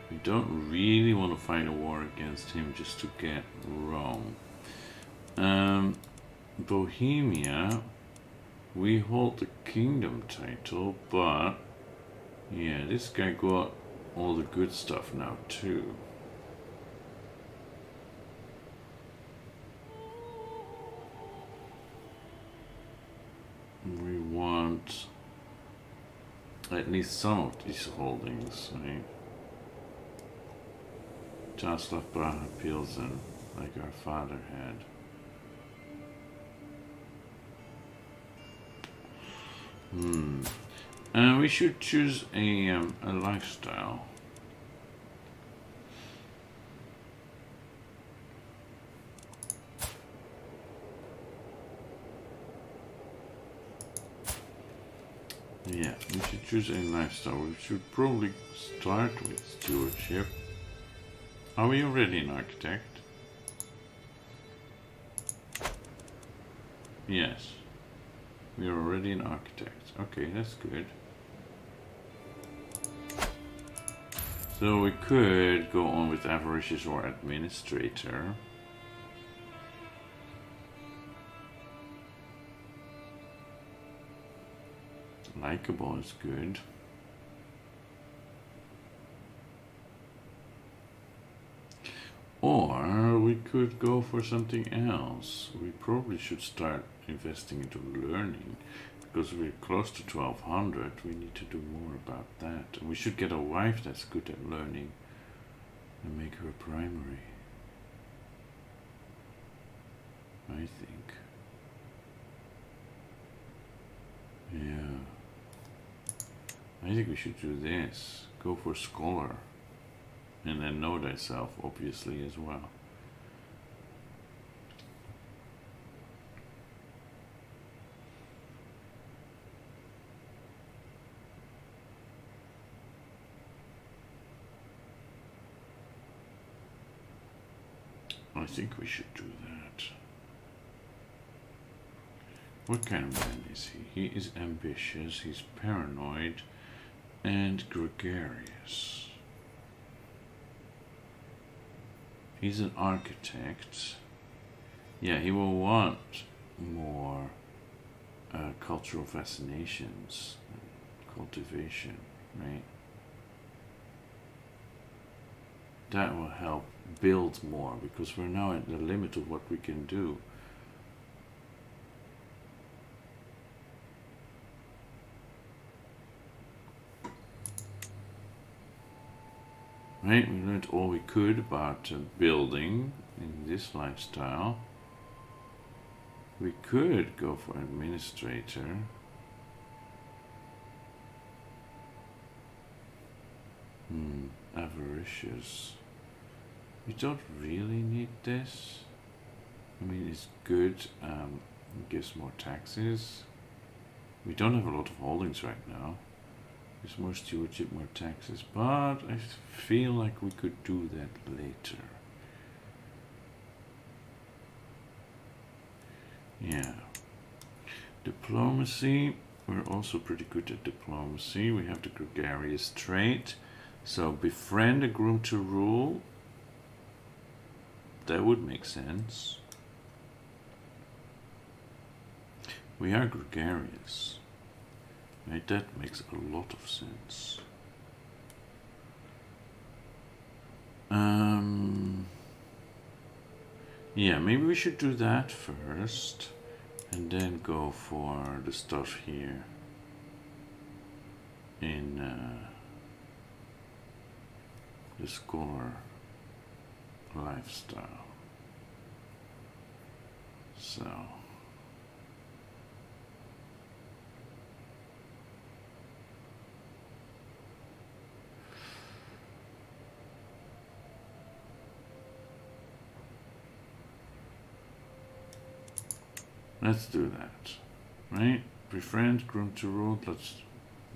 We don't really want to fight a war against him just to get Rome. Bohemia, we hold the kingdom title, but yeah, this guy got all the good stuff now too. We want at least some of these holdings, right? Jaslav Braha Pilsen, like our father had. We should choose a lifestyle. Yeah, we should choose a lifestyle. We should probably start with stewardship. Are we already an architect? Yes. We are already an architect. Okay, that's good. So we could go on with avaricious or administrator. Likeable is good. Or we could go for something else. We probably should start investing into learning, because we're close to 1200. We need to do more about that. And we should get a wife that's good at learning and make her a primary, I think. Yeah. I think we should do this. Go for scholar. And then know thyself, obviously, as well. I think we should do that. What kind of man is he? He is ambitious, he's paranoid, and gregarious. He's an architect. Yeah, he will want more cultural fascinations, cultivation, right? That will help build more, because we're now at the limit of what we can do. Right, we learned all we could about building in this lifestyle. We could go for administrator. Avaricious. We don't really need this. I mean, it's good. It gives more taxes. We don't have a lot of holdings right now. There's more stewardship, more taxes, but I feel like we could do that later. Yeah. Diplomacy. We're also pretty good at diplomacy. We have the gregarious trait. So befriend a groom to rule. That would make sense. We are gregarious. Right, that makes a lot of sense. Yeah, maybe we should do that first and then go for the stuff here in the score lifestyle. So let's do that, right? Befriend, groom to rule.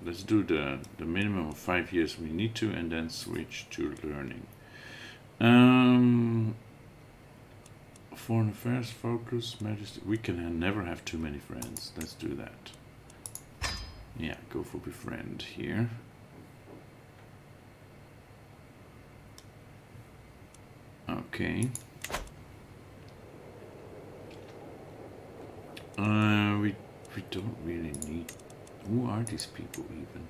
Let's do the minimum of 5 years we need to, and then switch to learning. Foreign affairs, focus, majesty. We can never have too many friends. Let's do that. Yeah, go for befriend here. Okay. We don't really need. Who are these people even?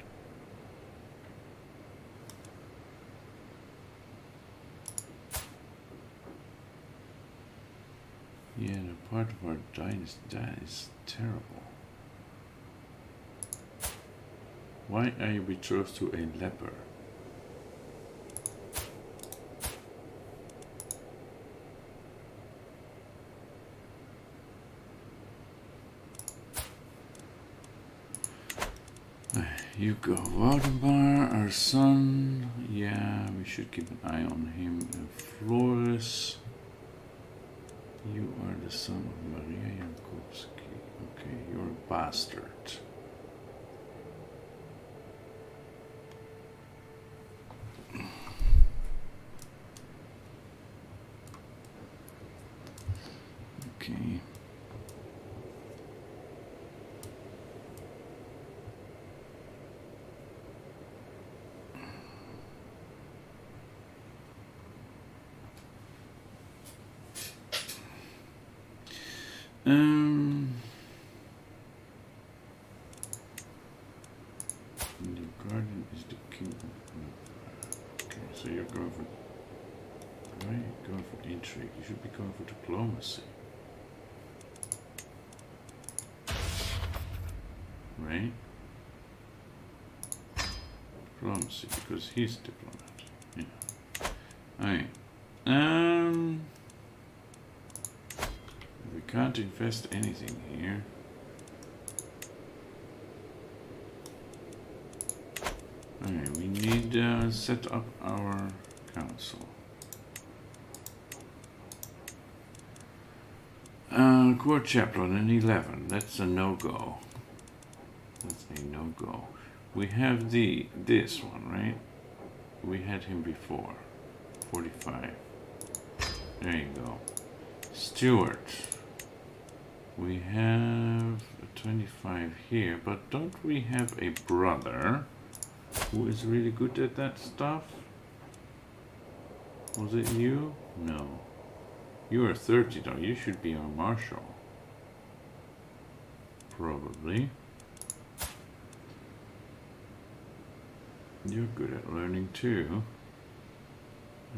Yeah, the part of our dynasty, that is terrible. Why are you betrothed to a leper? You go, Waldemar, our son. Yeah, we should keep an eye on him. Flores. You are the son of Maria Jankowski. Okay, you're a bastard. Okay. The guardian is the king. Okay, so you're going for. Why are you going for intrigue? You should be going for diplomacy. Right? Diplomacy, because he's a diplomat. Yeah. Alright. We can't invest anything here. Alright, we need to set up our council. Court chaplain in 11. That's a no-go. That's a no-go. We have this one, right? We had him before. 45. There you go. Steward. We have a 25 here, but don't we have a brother who is really good at that stuff? Was it you? No. You are 30 though, you should be our marshal. Probably. You're good at learning too.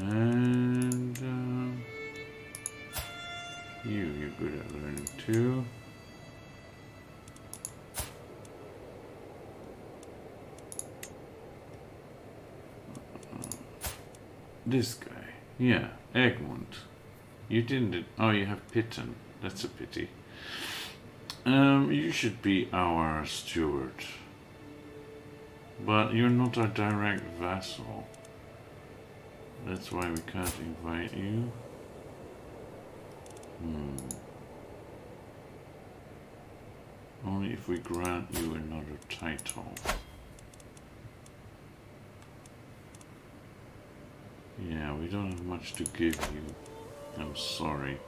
And you're good at learning too. This guy, yeah, Egmont. You didn't. Oh, you have Pitten. That's a pity. You should be our steward, but you're not our direct vassal. That's why we can't invite you. Only if we grant you another title. Yeah, we don't have much to give you. I'm sorry.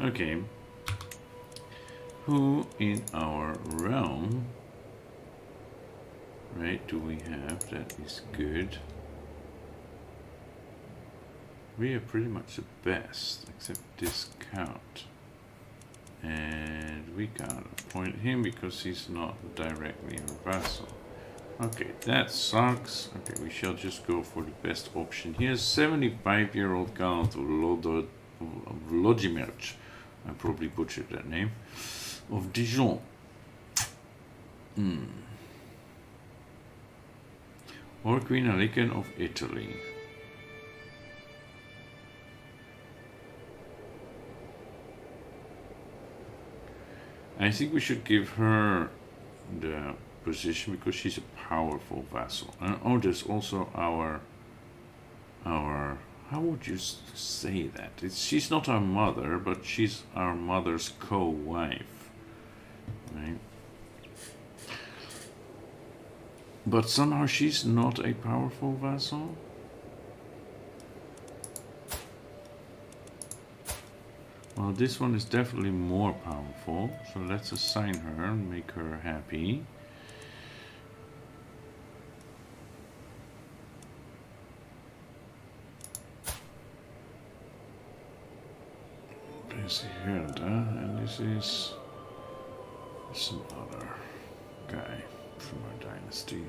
Okay. Who in our realm, right, do we have that is good? We are pretty much the best, except this count. And we can't appoint him because he's not directly our vassal. Okay, that sucks. Okay, we shall just go for the best option here. 75-year-old Count Vladimir. I probably butchered that name. Of Dijon. Or Queen Aliken of Italy. I think we should give her the position because she's a powerful vassal. And oh, there's also our how would you say that? She's not our mother, but she's our mother's co-wife, right? But somehow she's not a powerful vassal. Well, this one is definitely more powerful, so let's assign her and make her happy. This is Hilda, and this is some other guy from our dynasty.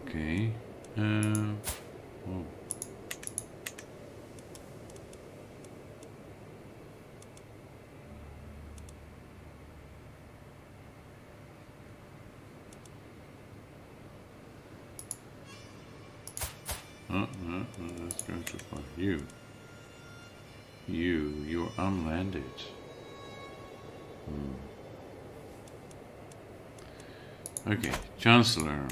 Okay. Oh. That's going too far. You're unlanded. Okay, Chancellor.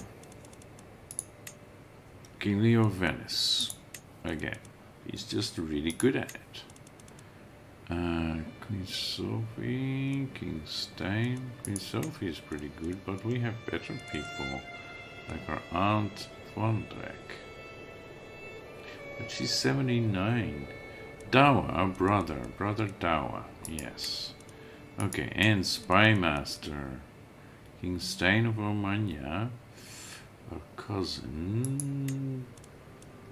King Leo of Venice. Again, he's just really good at it. Queen Sophie, King Stein. Queen Sophie is pretty good, but we have better people, like our Aunt Thwandrek. But she's 79. Dawa, our brother Dawa, yes. Okay, and Spymaster. King Stein of Romagna. Our cousin.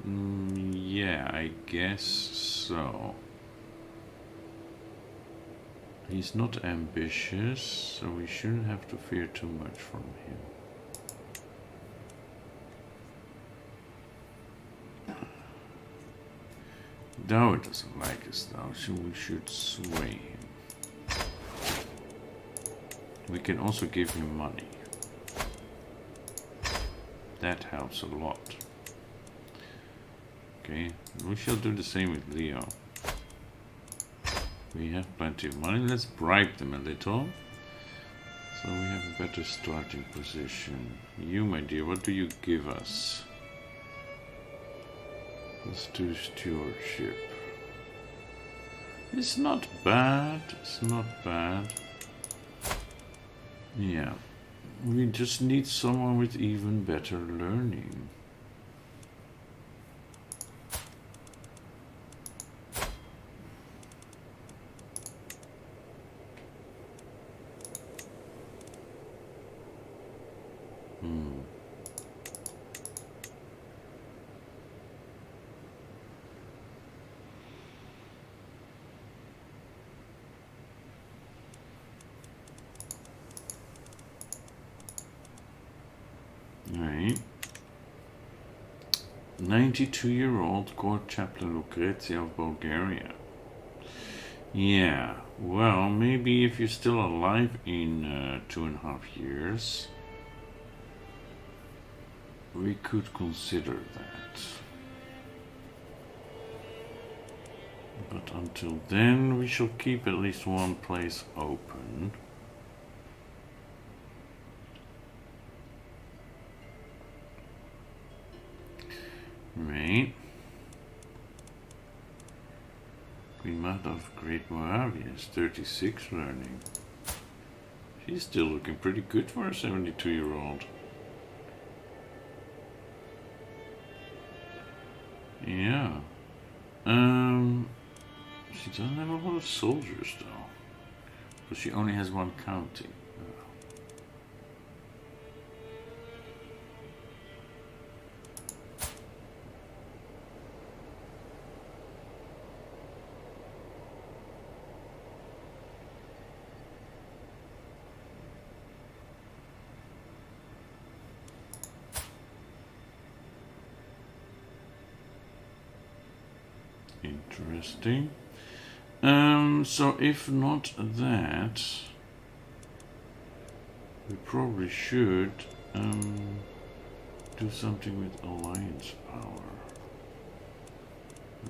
Yeah, I guess so. He's not ambitious, so we shouldn't have to fear too much from him. Dawa doesn't like us though, so we should sway him. We can also give him money. That helps a lot. Okay, we shall do the same with Leo. We have plenty of money. Let's bribe them a little. So we have a better starting position. You, my dear, what do you give us? Let's do stewardship. It's not bad. It's not bad. Yeah. We just need someone with even better learning. Right. 92-year-old court chaplain Lucrezia of Bulgaria. Yeah, well, maybe if you're still alive in 2.5 years, we could consider that. But until then, we shall keep at least one place open. Right. Queen Magda of Great Moravia is 36 learning. She's still looking pretty good for a 72-year-old. Yeah. She doesn't have a lot of soldiers though. But she only has one county. Interesting. So if not that, we probably should do something with alliance power,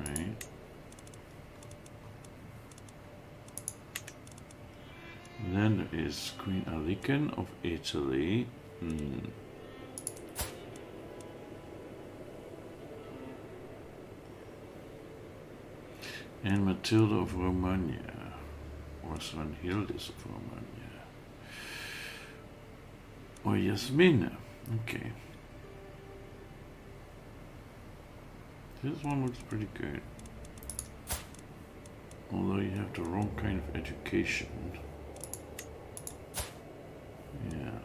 right? Then there is Queen Alican of Italy. And Matilda of Romagna, or Svanhildis of Romagna, or Yasmina. Okay. This one looks pretty good. Although you have the wrong kind of education. Yeah.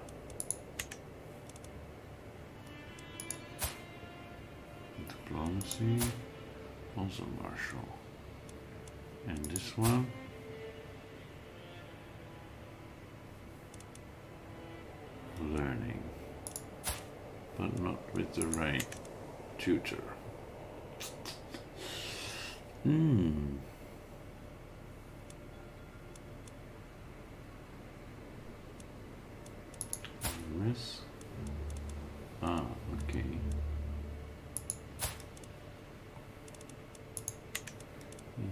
Diplomacy, also martial. And this one, learning, but not with the right tutor. Miss. Ah, okay.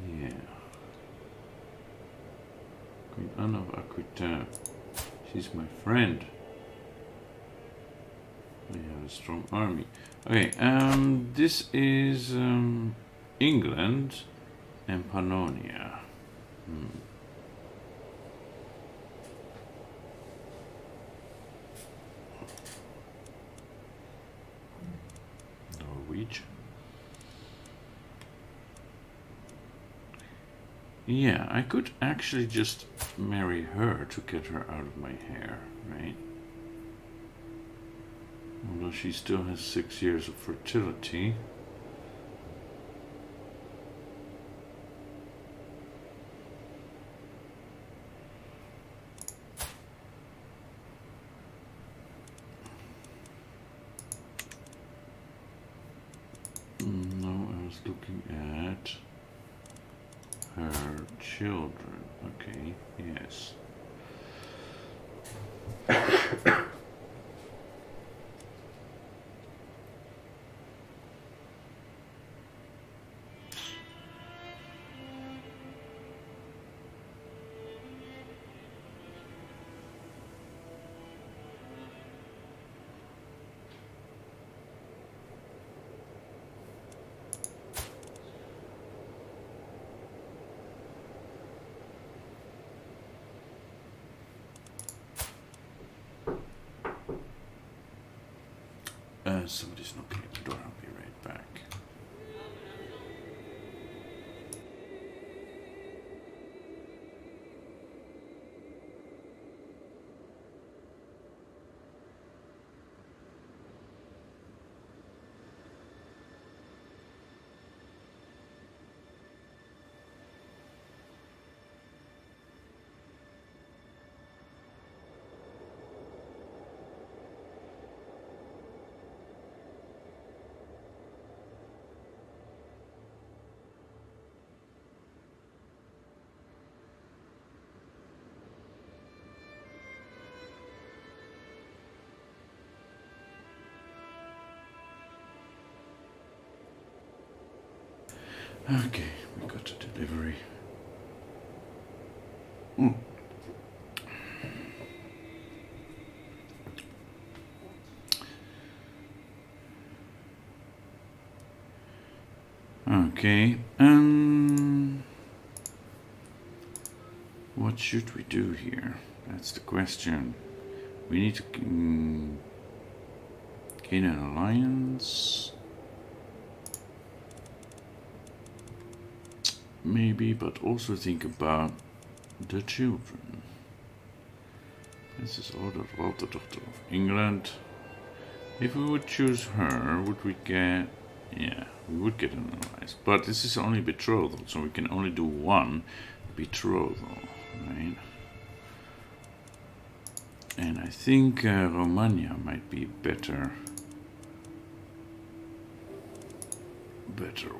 Yeah. Queen Anne of Aquitaine. She's my friend. We have a strong army. Okay, this is England and Pannonia. Norwegian. Yeah, I could actually just marry her to get her out of my hair, right? Although she still has 6 years of fertility. No, I was looking at her children. Okay, yes. Somebody's knocking at the door. I'll be right back. Okay, we got a delivery. Okay, what should we do here? That's the question. We need to gain an alliance. Maybe, but also think about the children. This is Walterdochter of England. If we would choose her, would we get... Yeah, we would get an alliance. But this is only betrothal, so we can only do one betrothal, right? And I think Romagna might be better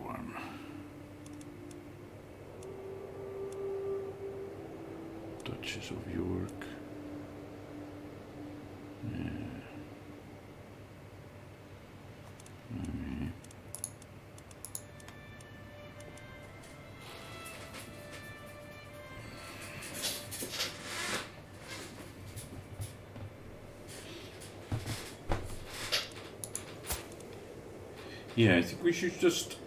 one. Duchess of York. Yeah. Yeah, I think we should just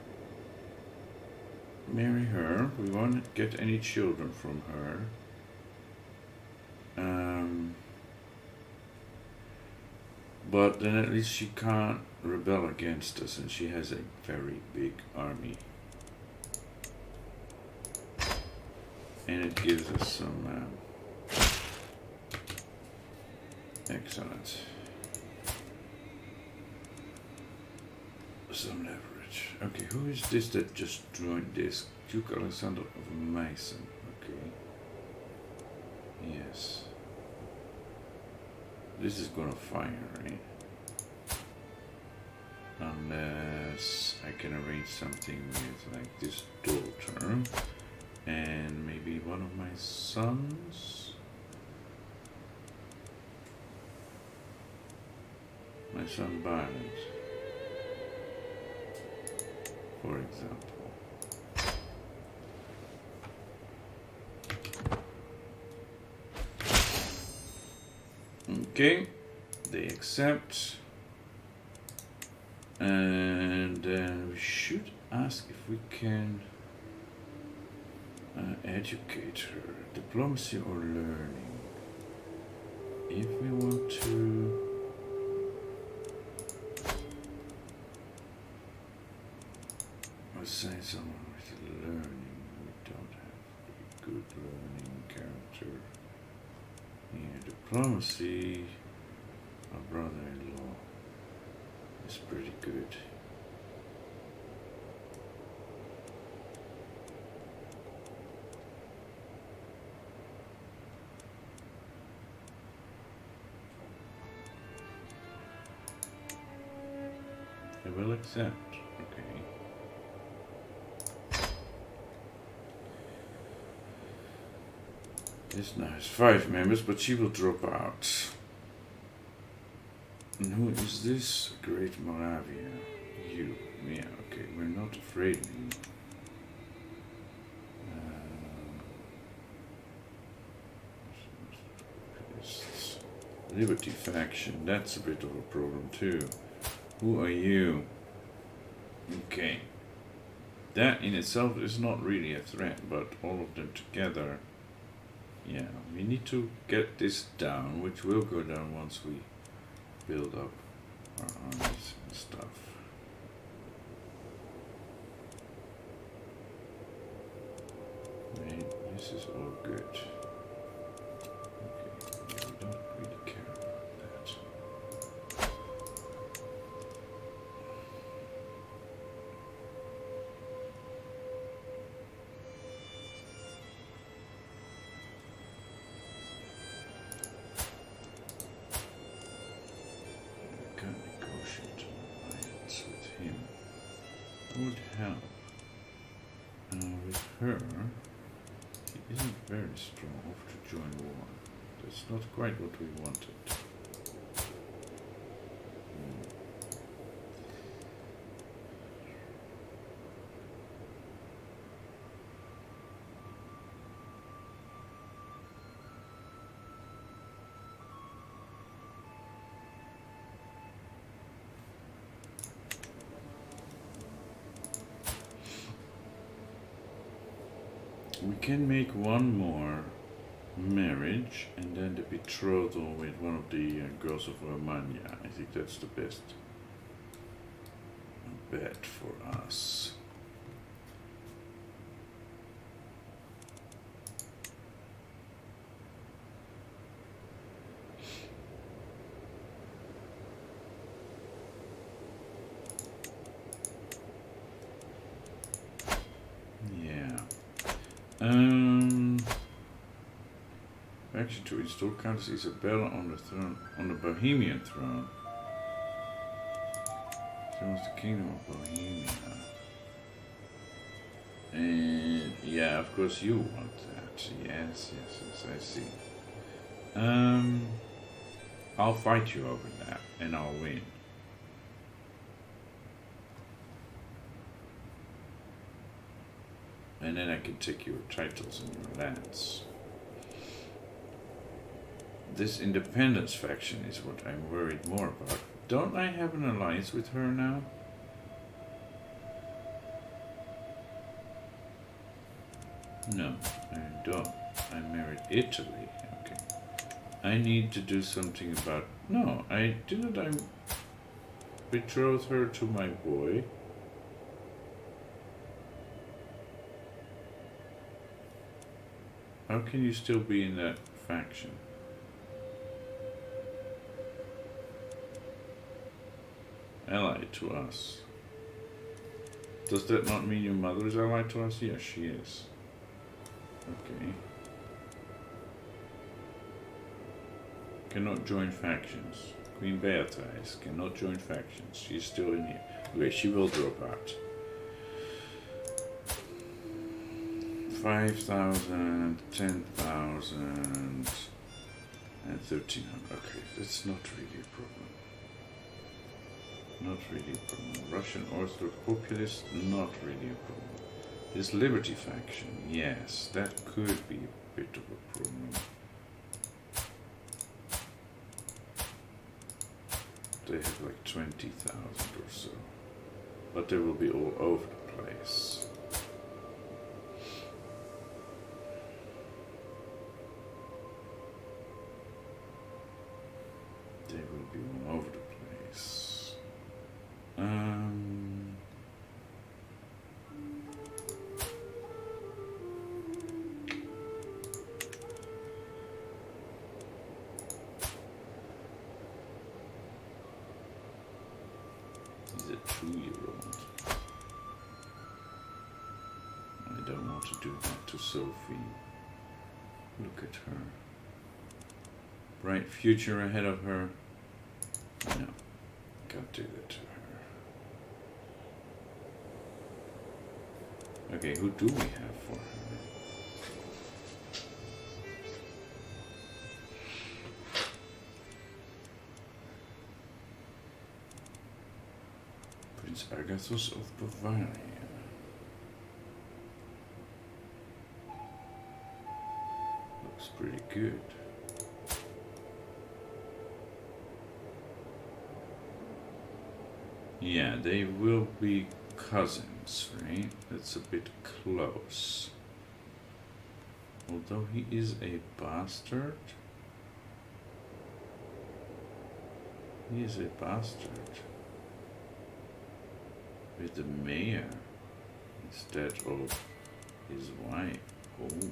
marry her. We won't get any children from her. But then at least she can't rebel against us, and she has a very big army. And it gives us some excellent. Some leverage. Okay, who is this that just joined this? Duke Alexander of Meissen. Okay. Yes. This is gonna fire, right? Unless I can arrange something with like this daughter and maybe one of my sons. My son Barnet, for example. Okay, they accept, and we should ask if we can educate her, diplomacy or learning. If we want to assign someone with learning, we don't have a good learning character. Yeah, diplomacy, our brother-in-law is pretty good. I will accept, okay. This now has 5 members, but she will drop out. And who is this? Great Moravia. You. Yeah, okay, we're not afraid of you. Liberty faction, that's a bit of a problem too. Who are you? Okay. That in itself is not really a threat, but all of them together. Yeah, we need to get this down, which will go down once we build up our armies and stuff. Right, this is all good. Okay, we don't really care about that. Would help. With her, she isn't very strong to join war. That's not quite what we wanted. We can make one more marriage and then the betrothal with one of the girls of Romagna. I think that's the best bet for us. Action to install Countess Isabella on the throne, on the Bohemian throne. She wants the Kingdom of Bohemia. And yeah, of course you want that. Yes, I see. I'll fight you over that, and I'll win. And then I can take your titles and your lands. This independence faction is what I'm worried more about. Don't I have an alliance with her now? No, I don't. I married Italy. Okay. I need to do something about... No, didn't I betroth her to my boy? How can you still be in that faction? Allied to us. Does that not mean your mother is allied to us? Yes, she is. Okay. Cannot join factions. Queen Beatrice cannot join factions. She's still in here. Okay, she will drop out. 5,000, 10,000, and 1,300. Okay, that's not really a problem. Not really a problem. Russian Orthodox populist, not really a problem. This Liberty faction, yes, that could be a bit of a problem. They have like 20,000 or so, but they will be all over the place. They will be all over the place. He's a 2-year-old. I don't want to do that to Sophie. Look at her. Bright future ahead of her. No, can't do that to her. Okay, who do we have for her? Prince Agathos of Bavaria. Looks pretty good. Yeah, they will be cousins, right? That's a bit close. Although he is a bastard. He is a bastard. With the mayor instead of his wife. Oh.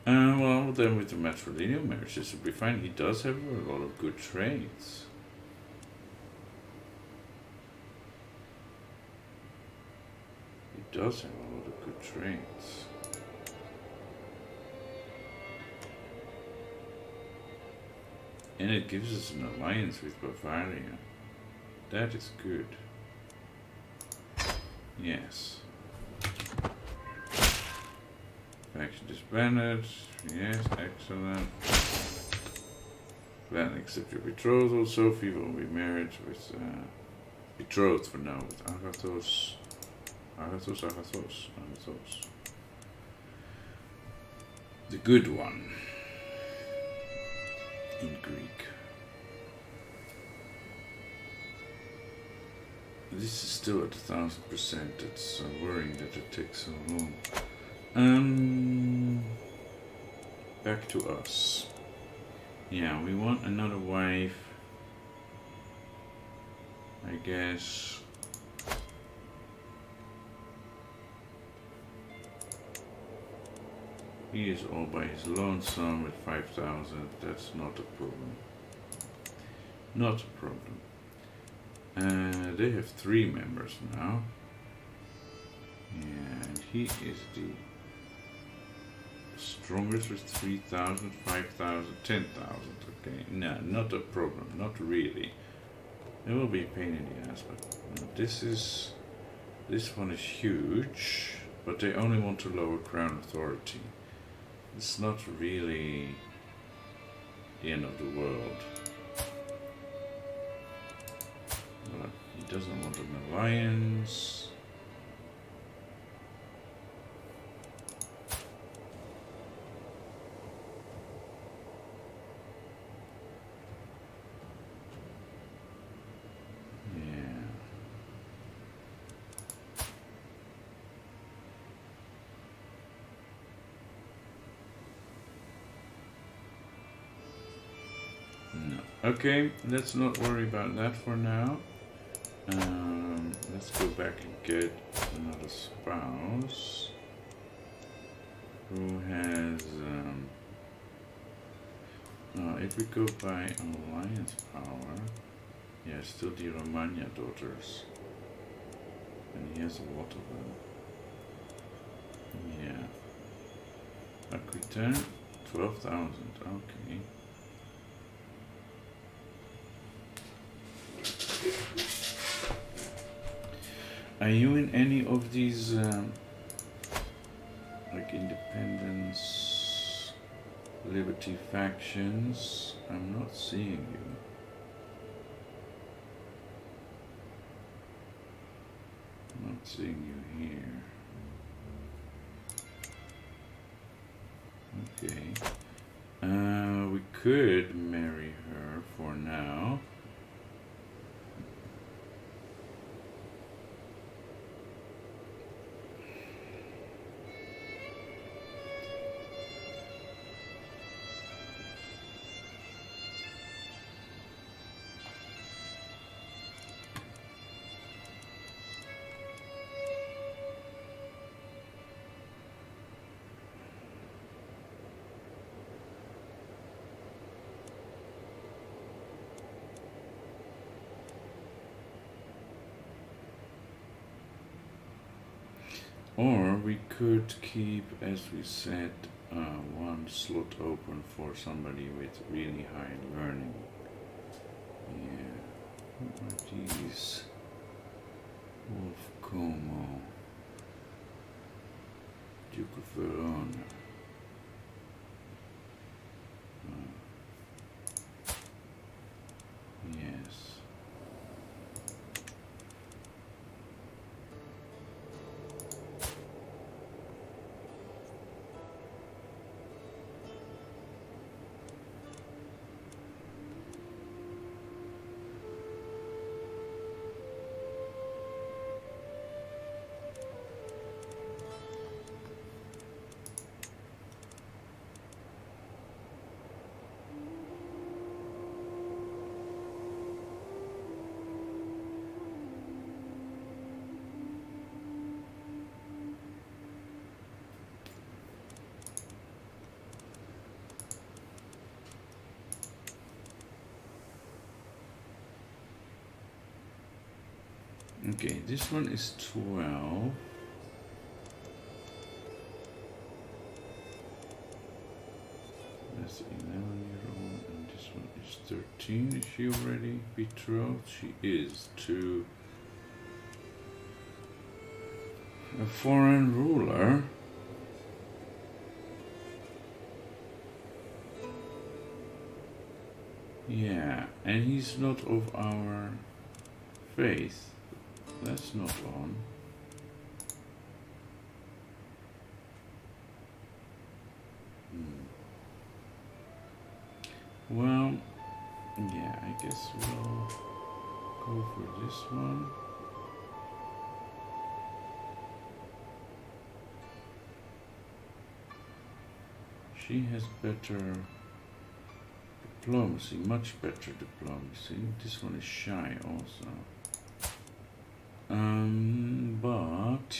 Well, then with the matrilineal marriage, this will be fine. He does have a lot of good traits. He does have a lot of good traits. And it gives us an alliance with Bavaria. That is good. Yes. Faction disbanded. Yes, excellent. Plan accept your betrothal. Sophie will be married with betrothed for now with Agathos. Agathos. The good one in Greek. This is still at 1,000%. It's worrying that it takes so long. Back to us. Yeah, we want another wife. I guess. He is all by his lonesome with 5,000. That's not a problem. Not a problem. They have 3 members now. And he is the strongest with 3,000, 5,000, 10,000. Okay, no, not a problem. Not really. It will be a pain in the ass, but this one is huge. But they only want to lower crown authority. It's not really the end of the world. But he doesn't want an alliance. Okay, let's not worry about that for now. Let's go back and get another spouse who has. If we go by alliance power, yeah, still the Romagna daughters, and he has a lot of them. Yeah, Aquitaine, 12,000. Okay. Are you in any of these, like independence, liberty factions? I'm not seeing you. I'm not seeing you here. Okay. We could marry her for now. Or we could keep, as we said, one slot open for somebody with really high learning. Yeah. What are these? Wolf Como. Duke of Verona. Yes. Okay, this one is 12. That's 11-year-old, and this one is 13. Is she already betrothed? She is to a foreign ruler. Yeah, and he's not of our faith. That's not on. Well, yeah, I guess we'll go for this one. She has better diplomacy, much better diplomacy. This one is shy also. But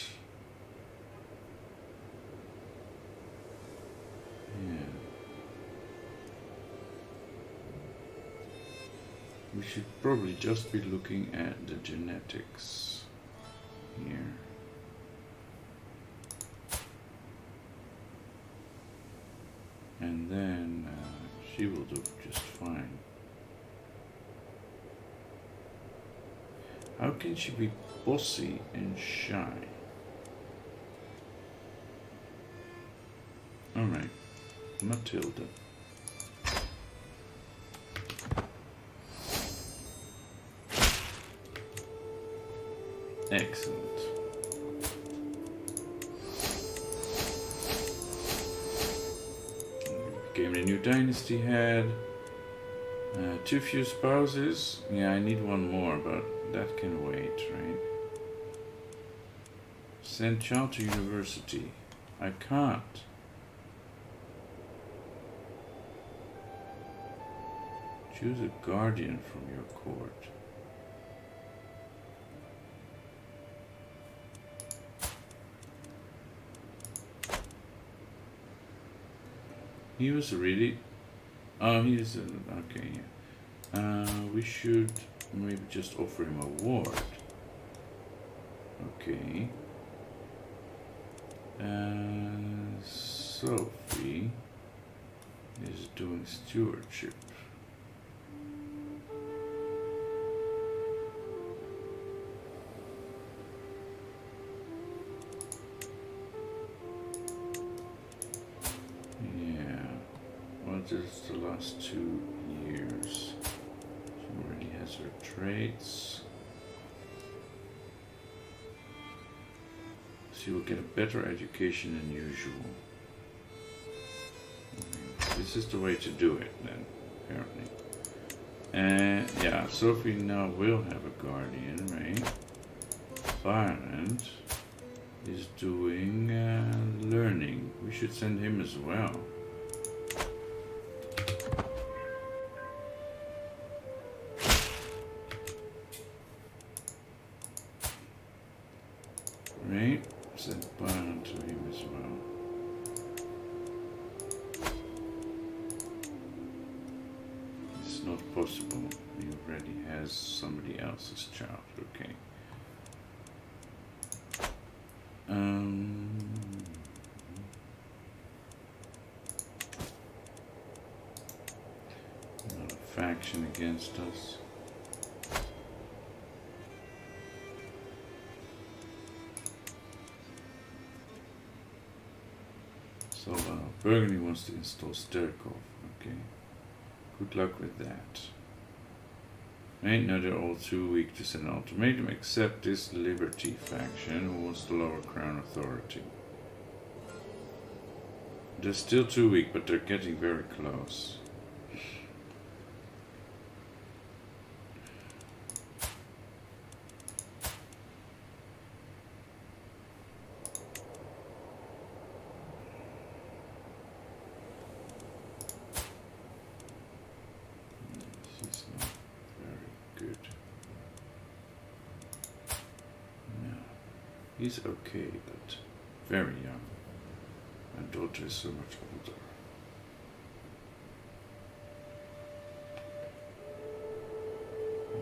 yeah, we should probably just be looking at the genetics here. And then she will do just fine. How can she be bossy and shy? Alright. Matilda. Excellent. Became a new dynasty head. Too few spouses. Yeah, I need one more, but that can wait, right? Send child to university. I can't. Choose a guardian from your court. He was really... Oh, he's... okay, yeah. We should maybe just offer him a ward. Okay. Sophie is doing stewardship. Just the last 2 years. She already has her traits. She will get a better education than usual. This is the way to do it then, apparently. And yeah, Sophie now will have a guardian, right? Violent is doing learning. We should send him as well. Right? Send Byron to him as well. It's not possible. He already has somebody else's child. Okay. Not a faction against us. So Burgundy wants to install Sterkov. Okay. Good luck with that. Right now they're all too weak to send an ultimatum except this Liberty faction who wants to lower Crown authority. They're still too weak, but they're getting very close. She's not very good. No. He's okay, but very young. My daughter is so much older.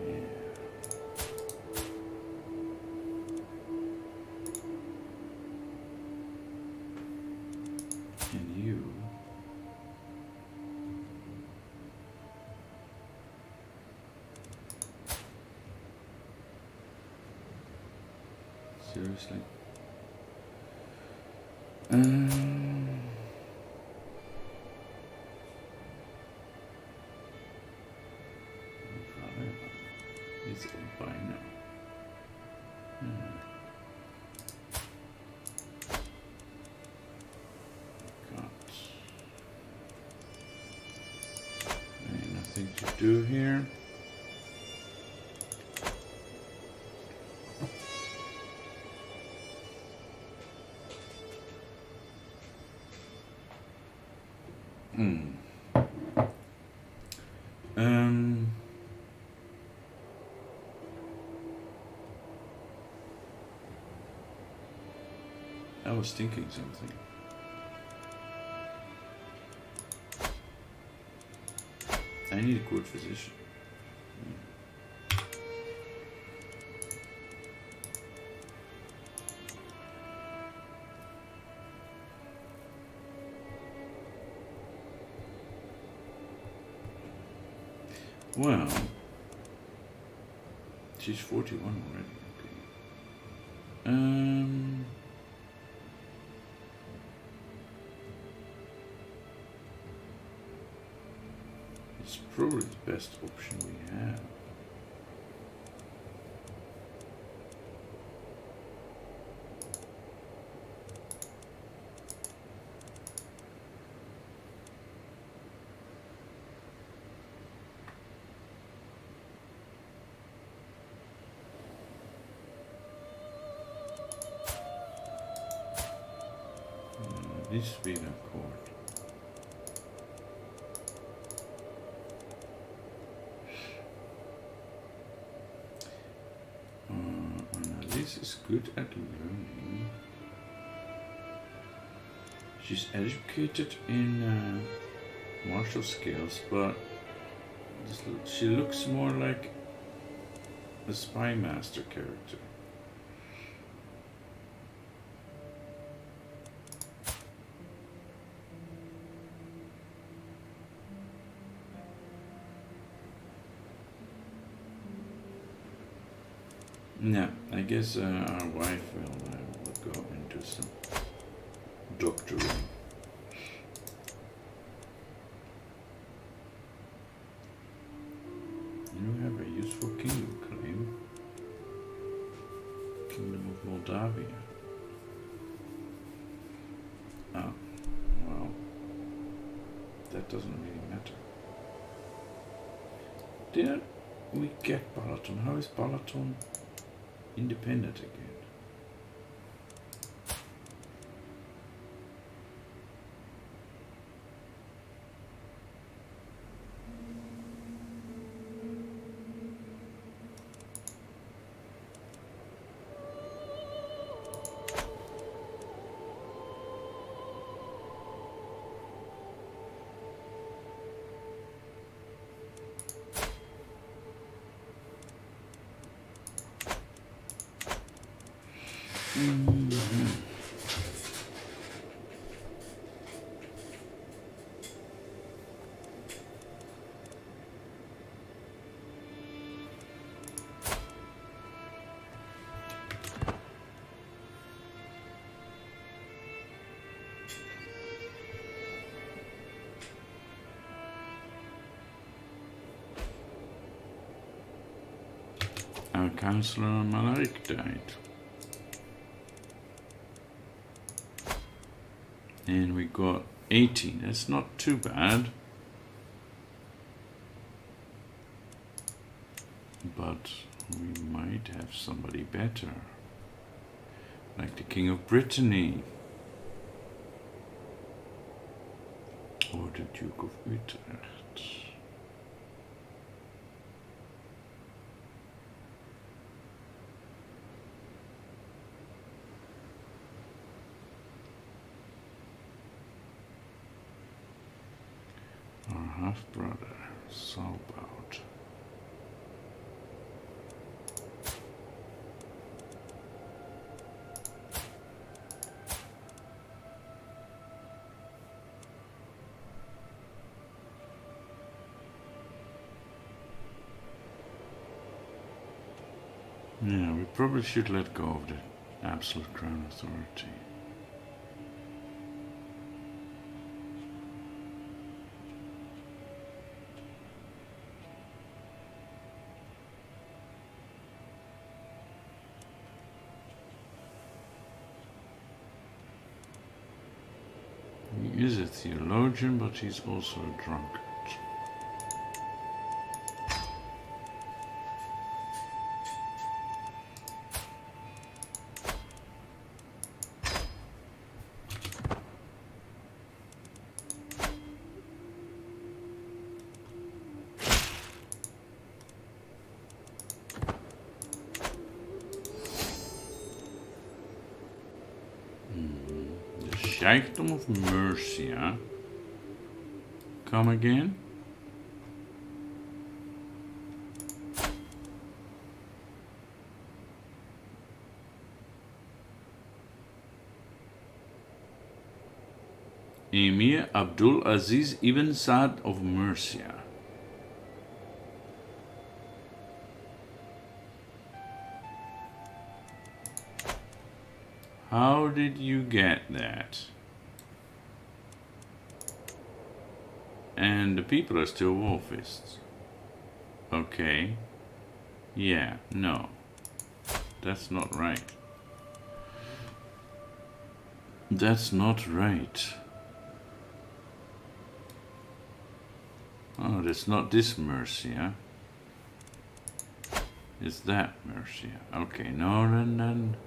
Yeah. And you... Seriously? It's albino. Got nothing to do here. I was thinking something. I need a good physician. Well, she's 41 already. Okay. It's probably the best option we have. This being a chord. Annalise is good at learning. She's educated in martial skills, but she looks more like a spy master character. No, I guess our wife will go into some doctoring. You have a useful kingdom claim. Kingdom of Moldavia. Oh, well, that doesn't really matter. Didn't we get Balaton? How is Balaton independent again? Our counselor Malaric died. And we got 18. That's not too bad. But we might have somebody better. Like the King of Brittany. Or the Duke of Utrecht. Half-brother, Salbout. Yeah, we probably should let go of the absolute crown authority. He is a theologian, but he's also a drunkard. Kingdom of Mercia. Come again? Emir Abdul Aziz ibn Saad of Mercia. How did you get that? And the people are still wolfists. Okay. Yeah, no. That's not right. That's not right. Oh, that's not this Mercia. It's that Mercia. Okay, no, then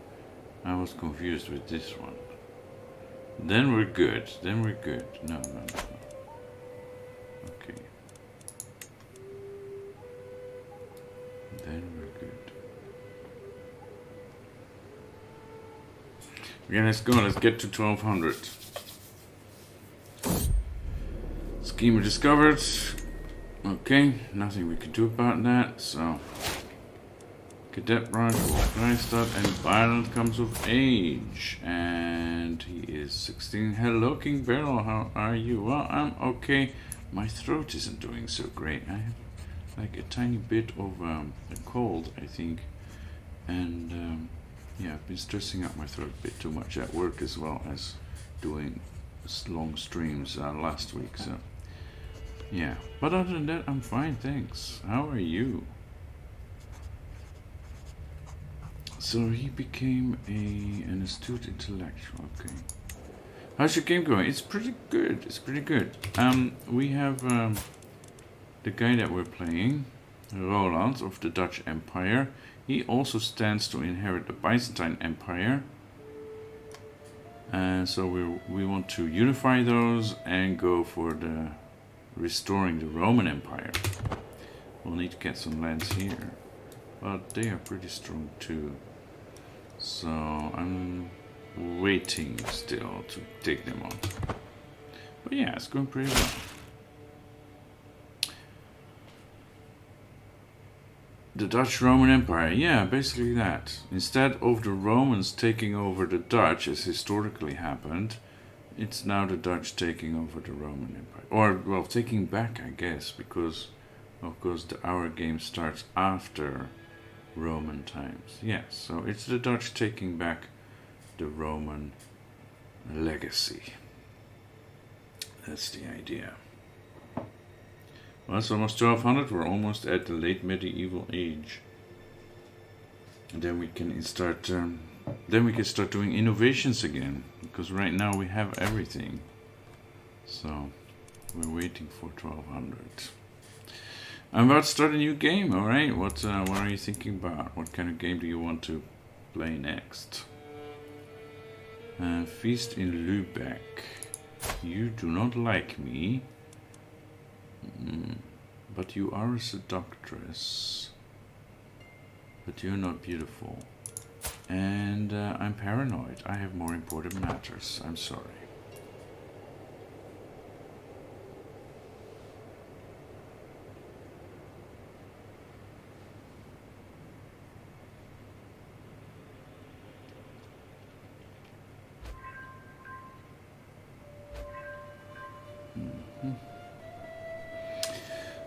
I was confused with this one. Then we're good. Then we're good. No. Okay. Then we're good. Okay, let's go. Let's get to 1200. Schemer discovered. Okay, nothing we can do about that, so... Cadet Branch, Wolfmeister, and Violent comes of age. And he is 16. Hello, King Barrel, how are you? Well, I'm okay. My throat isn't doing so great. I have like a tiny bit of a cold, I think. And yeah, I've been stressing out my throat a bit too much at work as well as doing long streams last week, so... Yeah, but other than that, I'm fine, thanks. How are you? So he became an astute intellectual, okay. How's your game going? It's pretty good, it's pretty good. We have the guy that we're playing, Roland of the Dutch Empire. He also stands to inherit the Byzantine Empire. And so we want to unify those and go for the restoring the Roman Empire. We'll need to get some lands here, but they are pretty strong too. So I'm waiting still to take them on. But yeah, it's going pretty well. The Dutch Roman Empire, yeah, basically that. Instead of the Romans taking over the Dutch, as historically happened, it's now the Dutch taking over the Roman Empire. Or, well, taking back, I guess, because, of course, our game starts after Roman times. Yes, so it's the Dutch taking back the Roman legacy. That's the idea. Well, it's almost 1200. We're almost at the late medieval age. And then we can start. Then we can start doing innovations again, because right now we have everything. So we're waiting for 1200. I'm about to start a new game. All right. What are you thinking about? What kind of game do you want to play next? Feast in Lübeck. You do not like me. But you are a seductress. But you're not beautiful. And I'm paranoid. I have more important matters. I'm sorry.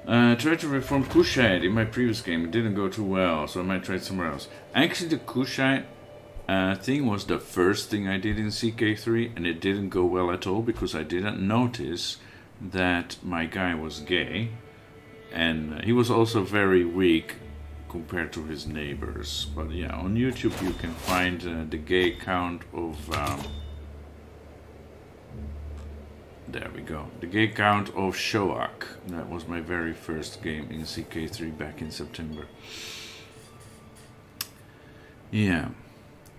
I tried to reform Kushite in my previous game. It didn't go too well, so I might try it somewhere else. Actually, the Kushite thing was the first thing I did in CK3, and it didn't go well at all because I didn't notice that my guy was gay, and he was also very weak compared to his neighbors. But yeah, on YouTube you can find the gay count of... there we go. The gay count of Shoak. That was my very first game in CK3 back in September. Yeah.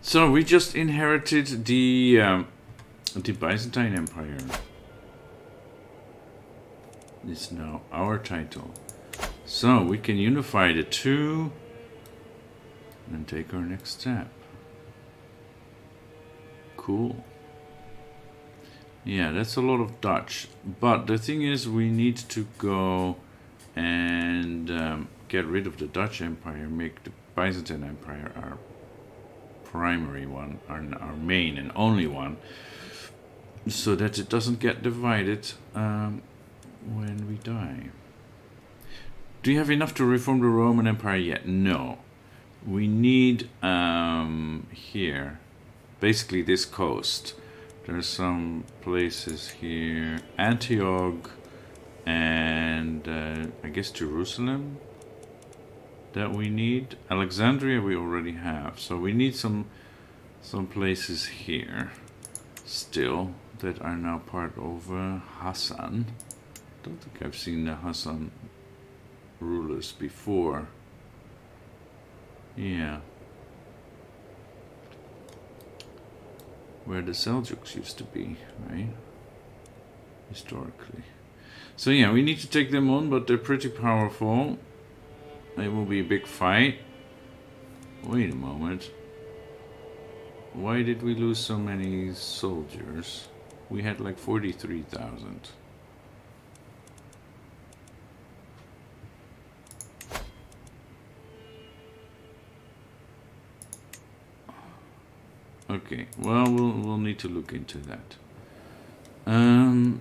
So we just inherited the Byzantine Empire. It's now our title. So we can unify the two and take our next step. Cool. Yeah, that's a lot of Dutch. But the thing is, we need to go and get rid of the Dutch Empire, make the Byzantine Empire our primary one, our main and only one, so that it doesn't get divided when we die. Do you have enough to reform the Roman Empire yet? No. We need here, basically this coast. There's some places here, Antioch and I guess Jerusalem that we need. Alexandria we already have, so we need some places here still that are now part of Hassan. Don't think I've seen the Hassan rulers before. Yeah. Where the Seljuks used to be, right? Historically. So yeah, we need to take them on, but they're pretty powerful. It will be a big fight. Wait a moment. Why did we lose so many soldiers? We had like 43,000. Okay, well, we'll need to look into that.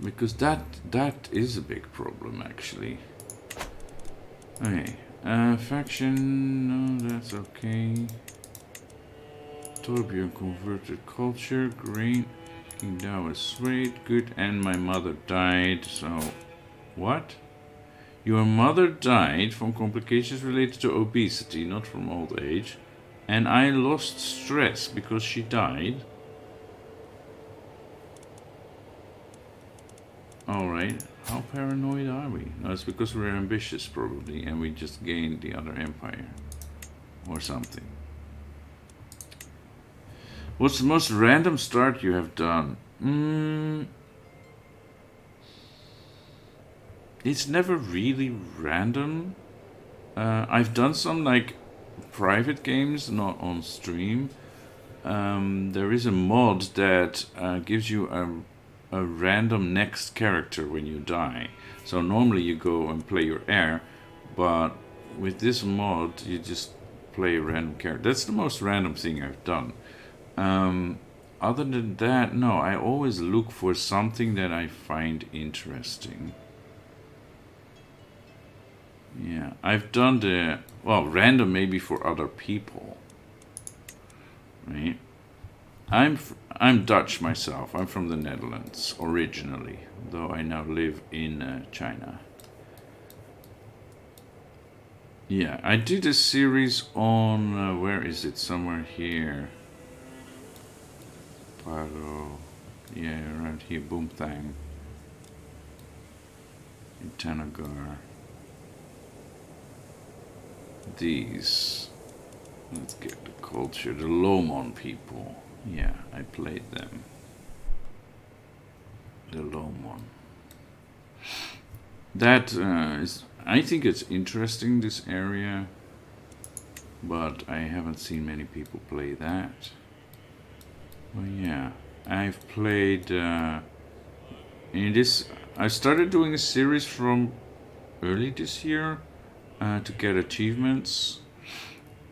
Because that is a big problem, actually. Okay, faction, no, that's okay. Torbjorn converted culture, great. King Dao is swayed, good, and my mother died, so... What? Your mother died from complications related to obesity, not from old age. And I lost stress because she died. Alright, how paranoid are we? No, it's because we're ambitious probably, and we just gained the other empire. Or something. What's the most random start you have done? It's never really random. I've done some like private games, not on stream. There is a mod that gives you a random next character when you die. So normally you go and play your heir, but with this mod you just play a random character. That's the most random thing I've done. Other than that, no, I always look for something that I find interesting. Yeah, I've done the, well, random maybe for other people, right? I'm Dutch myself. I'm from the Netherlands originally, though I now live in China. Yeah, I did a series on, where is it? Somewhere here. Paro, yeah, around here, Boomthang. In Tanagar. These, let's get the culture, the Lomon people. Yeah, I played them. The Lomon. That is, I think it's interesting, this area, but I haven't seen many people play that. Well, yeah, I've played in this. I started doing a series from early this year. To get achievements,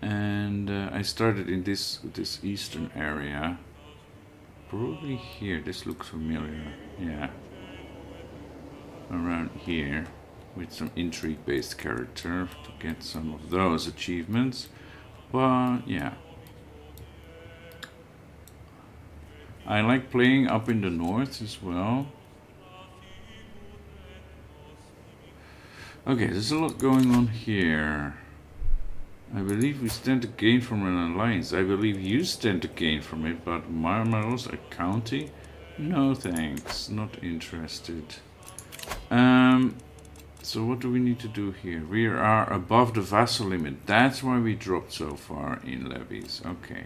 and I started in this eastern area, probably here. This looks familiar, yeah, around here, with some intrigue based character to get some of those achievements. But yeah, I like playing up in the north as well. Okay, there's a lot going on here. I believe we stand to gain from an alliance. I believe you stand to gain from it, but Marmaros, a county? No thanks, not interested. So what do we need to do here? We are above the vassal limit. That's why we dropped so far in levies. Okay.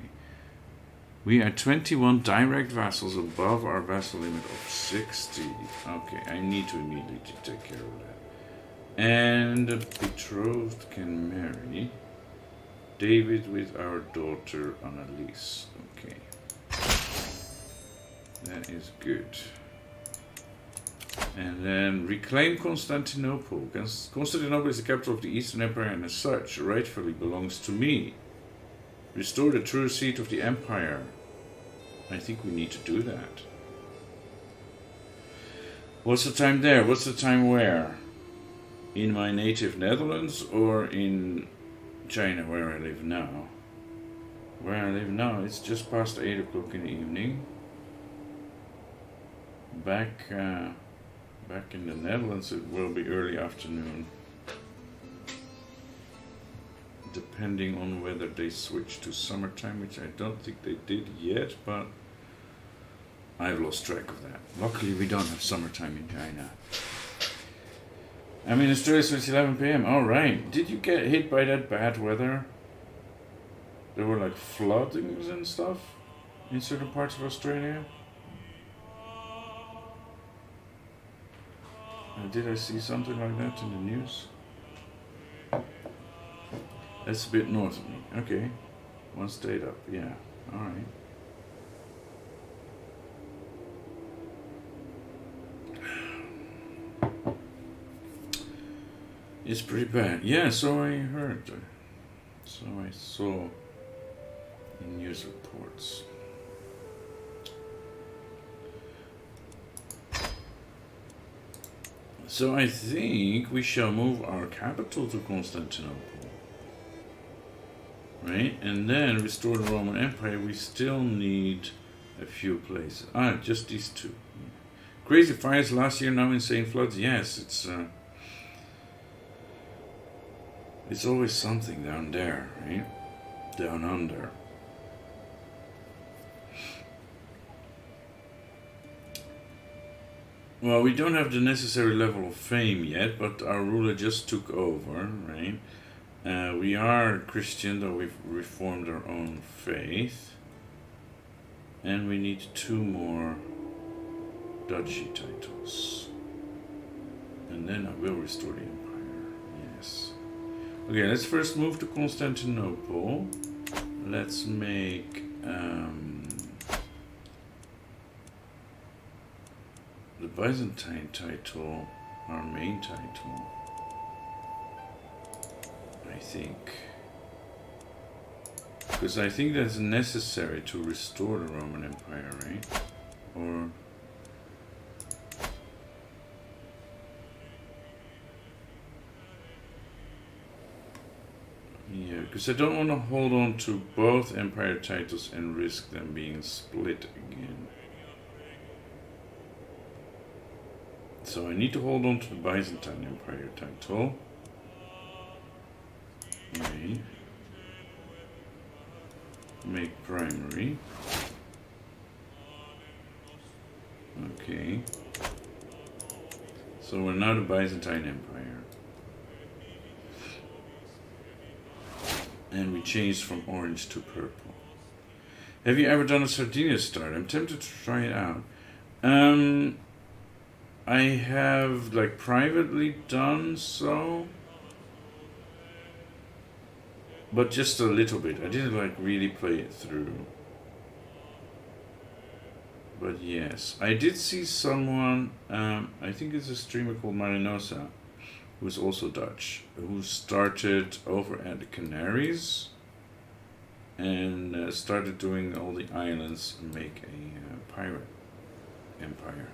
We are 21 direct vassals above our vassal limit of 60. Okay, I need to immediately take care of that. And the betrothed can marry David with our daughter Annalise. Okay. That is good. And then reclaim Constantinople. Constantinople is the capital of the Eastern Empire and as such rightfully belongs to me. Restore the true seat of the empire. I think we need to do that. What's the time there? What's the time where? In my native Netherlands or in China where I live now? Where I live now, it's just past 8 o'clock in the evening. Back in the Netherlands, it will be early afternoon. depending on whether they switch to summertime, which I don't think they did yet, but I've lost track of that. Luckily, we don't have summertime in China. I'm in Australia, so it's 11 p.m. Alright. Did you get hit by that bad weather? There were like floodings and stuff in certain parts of Australia. Did I see something like that in the news? That's a bit north of me. Okay. One state up. Yeah. Alright. It's pretty bad. Yeah, so I heard. So I saw in news reports. So I think we shall move our capital to Constantinople. Right? And then restore the Roman Empire. We still need a few places. Just these two. Crazy fires last year, now insane floods. Yes, it's always something down there, right? Down under. Well, we don't have the necessary level of fame yet, but our ruler just took over, right? We are Christian, though we've reformed our own faith. And we need 2 more duchy titles. And then I will restore the empire, yes. Okay, let's first move to Constantinople. Let's make the Byzantine title our main title, I think. Because I think that's necessary to restore the Roman Empire, right? Or... yeah, because I don't want to hold on to both empire titles and risk them being split again. So I need to hold on to the Byzantine Empire title. Okay. Make primary. Okay. So we're now the Byzantine Empire. And we changed from orange to purple. Have you ever done a Sardinia start? I'm tempted to try it out. I have like privately done so, but just a little bit. I didn't like really play it through. But yes, I did see someone, I think it's a streamer called Marinosa, who's also Dutch, who started over at the Canaries and started doing all the islands and make a pirate empire.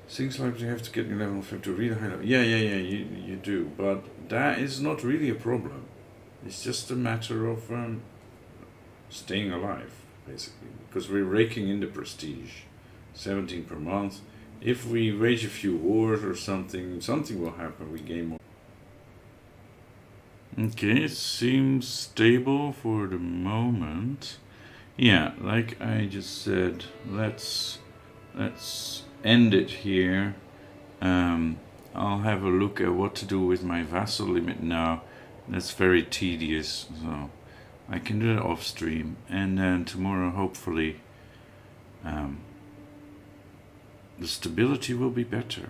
Seems like you have to get your level of 5 to read a high level. Yeah, you do, but that is not really a problem. It's just a matter of staying alive, basically, because we're raking in the prestige, 17 per month. If we wage a few wars or something will happen, we gain more. Okay, it seems stable for the moment. Yeah, like I just said, let's end it here. I'll have a look at what to do with my vassal limit now. That's very tedious, so I can do it off stream, and then tomorrow hopefully the stability will be better.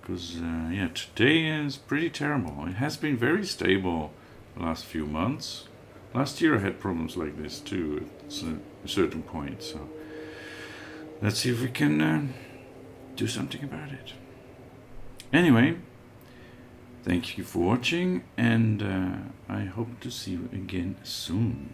Because yeah, today is pretty terrible. It has been very stable the last few months. Last year I had problems like this too at a certain point, so let's see if we can do something about it. Anyway, thank you for watching, and I hope to see you again soon.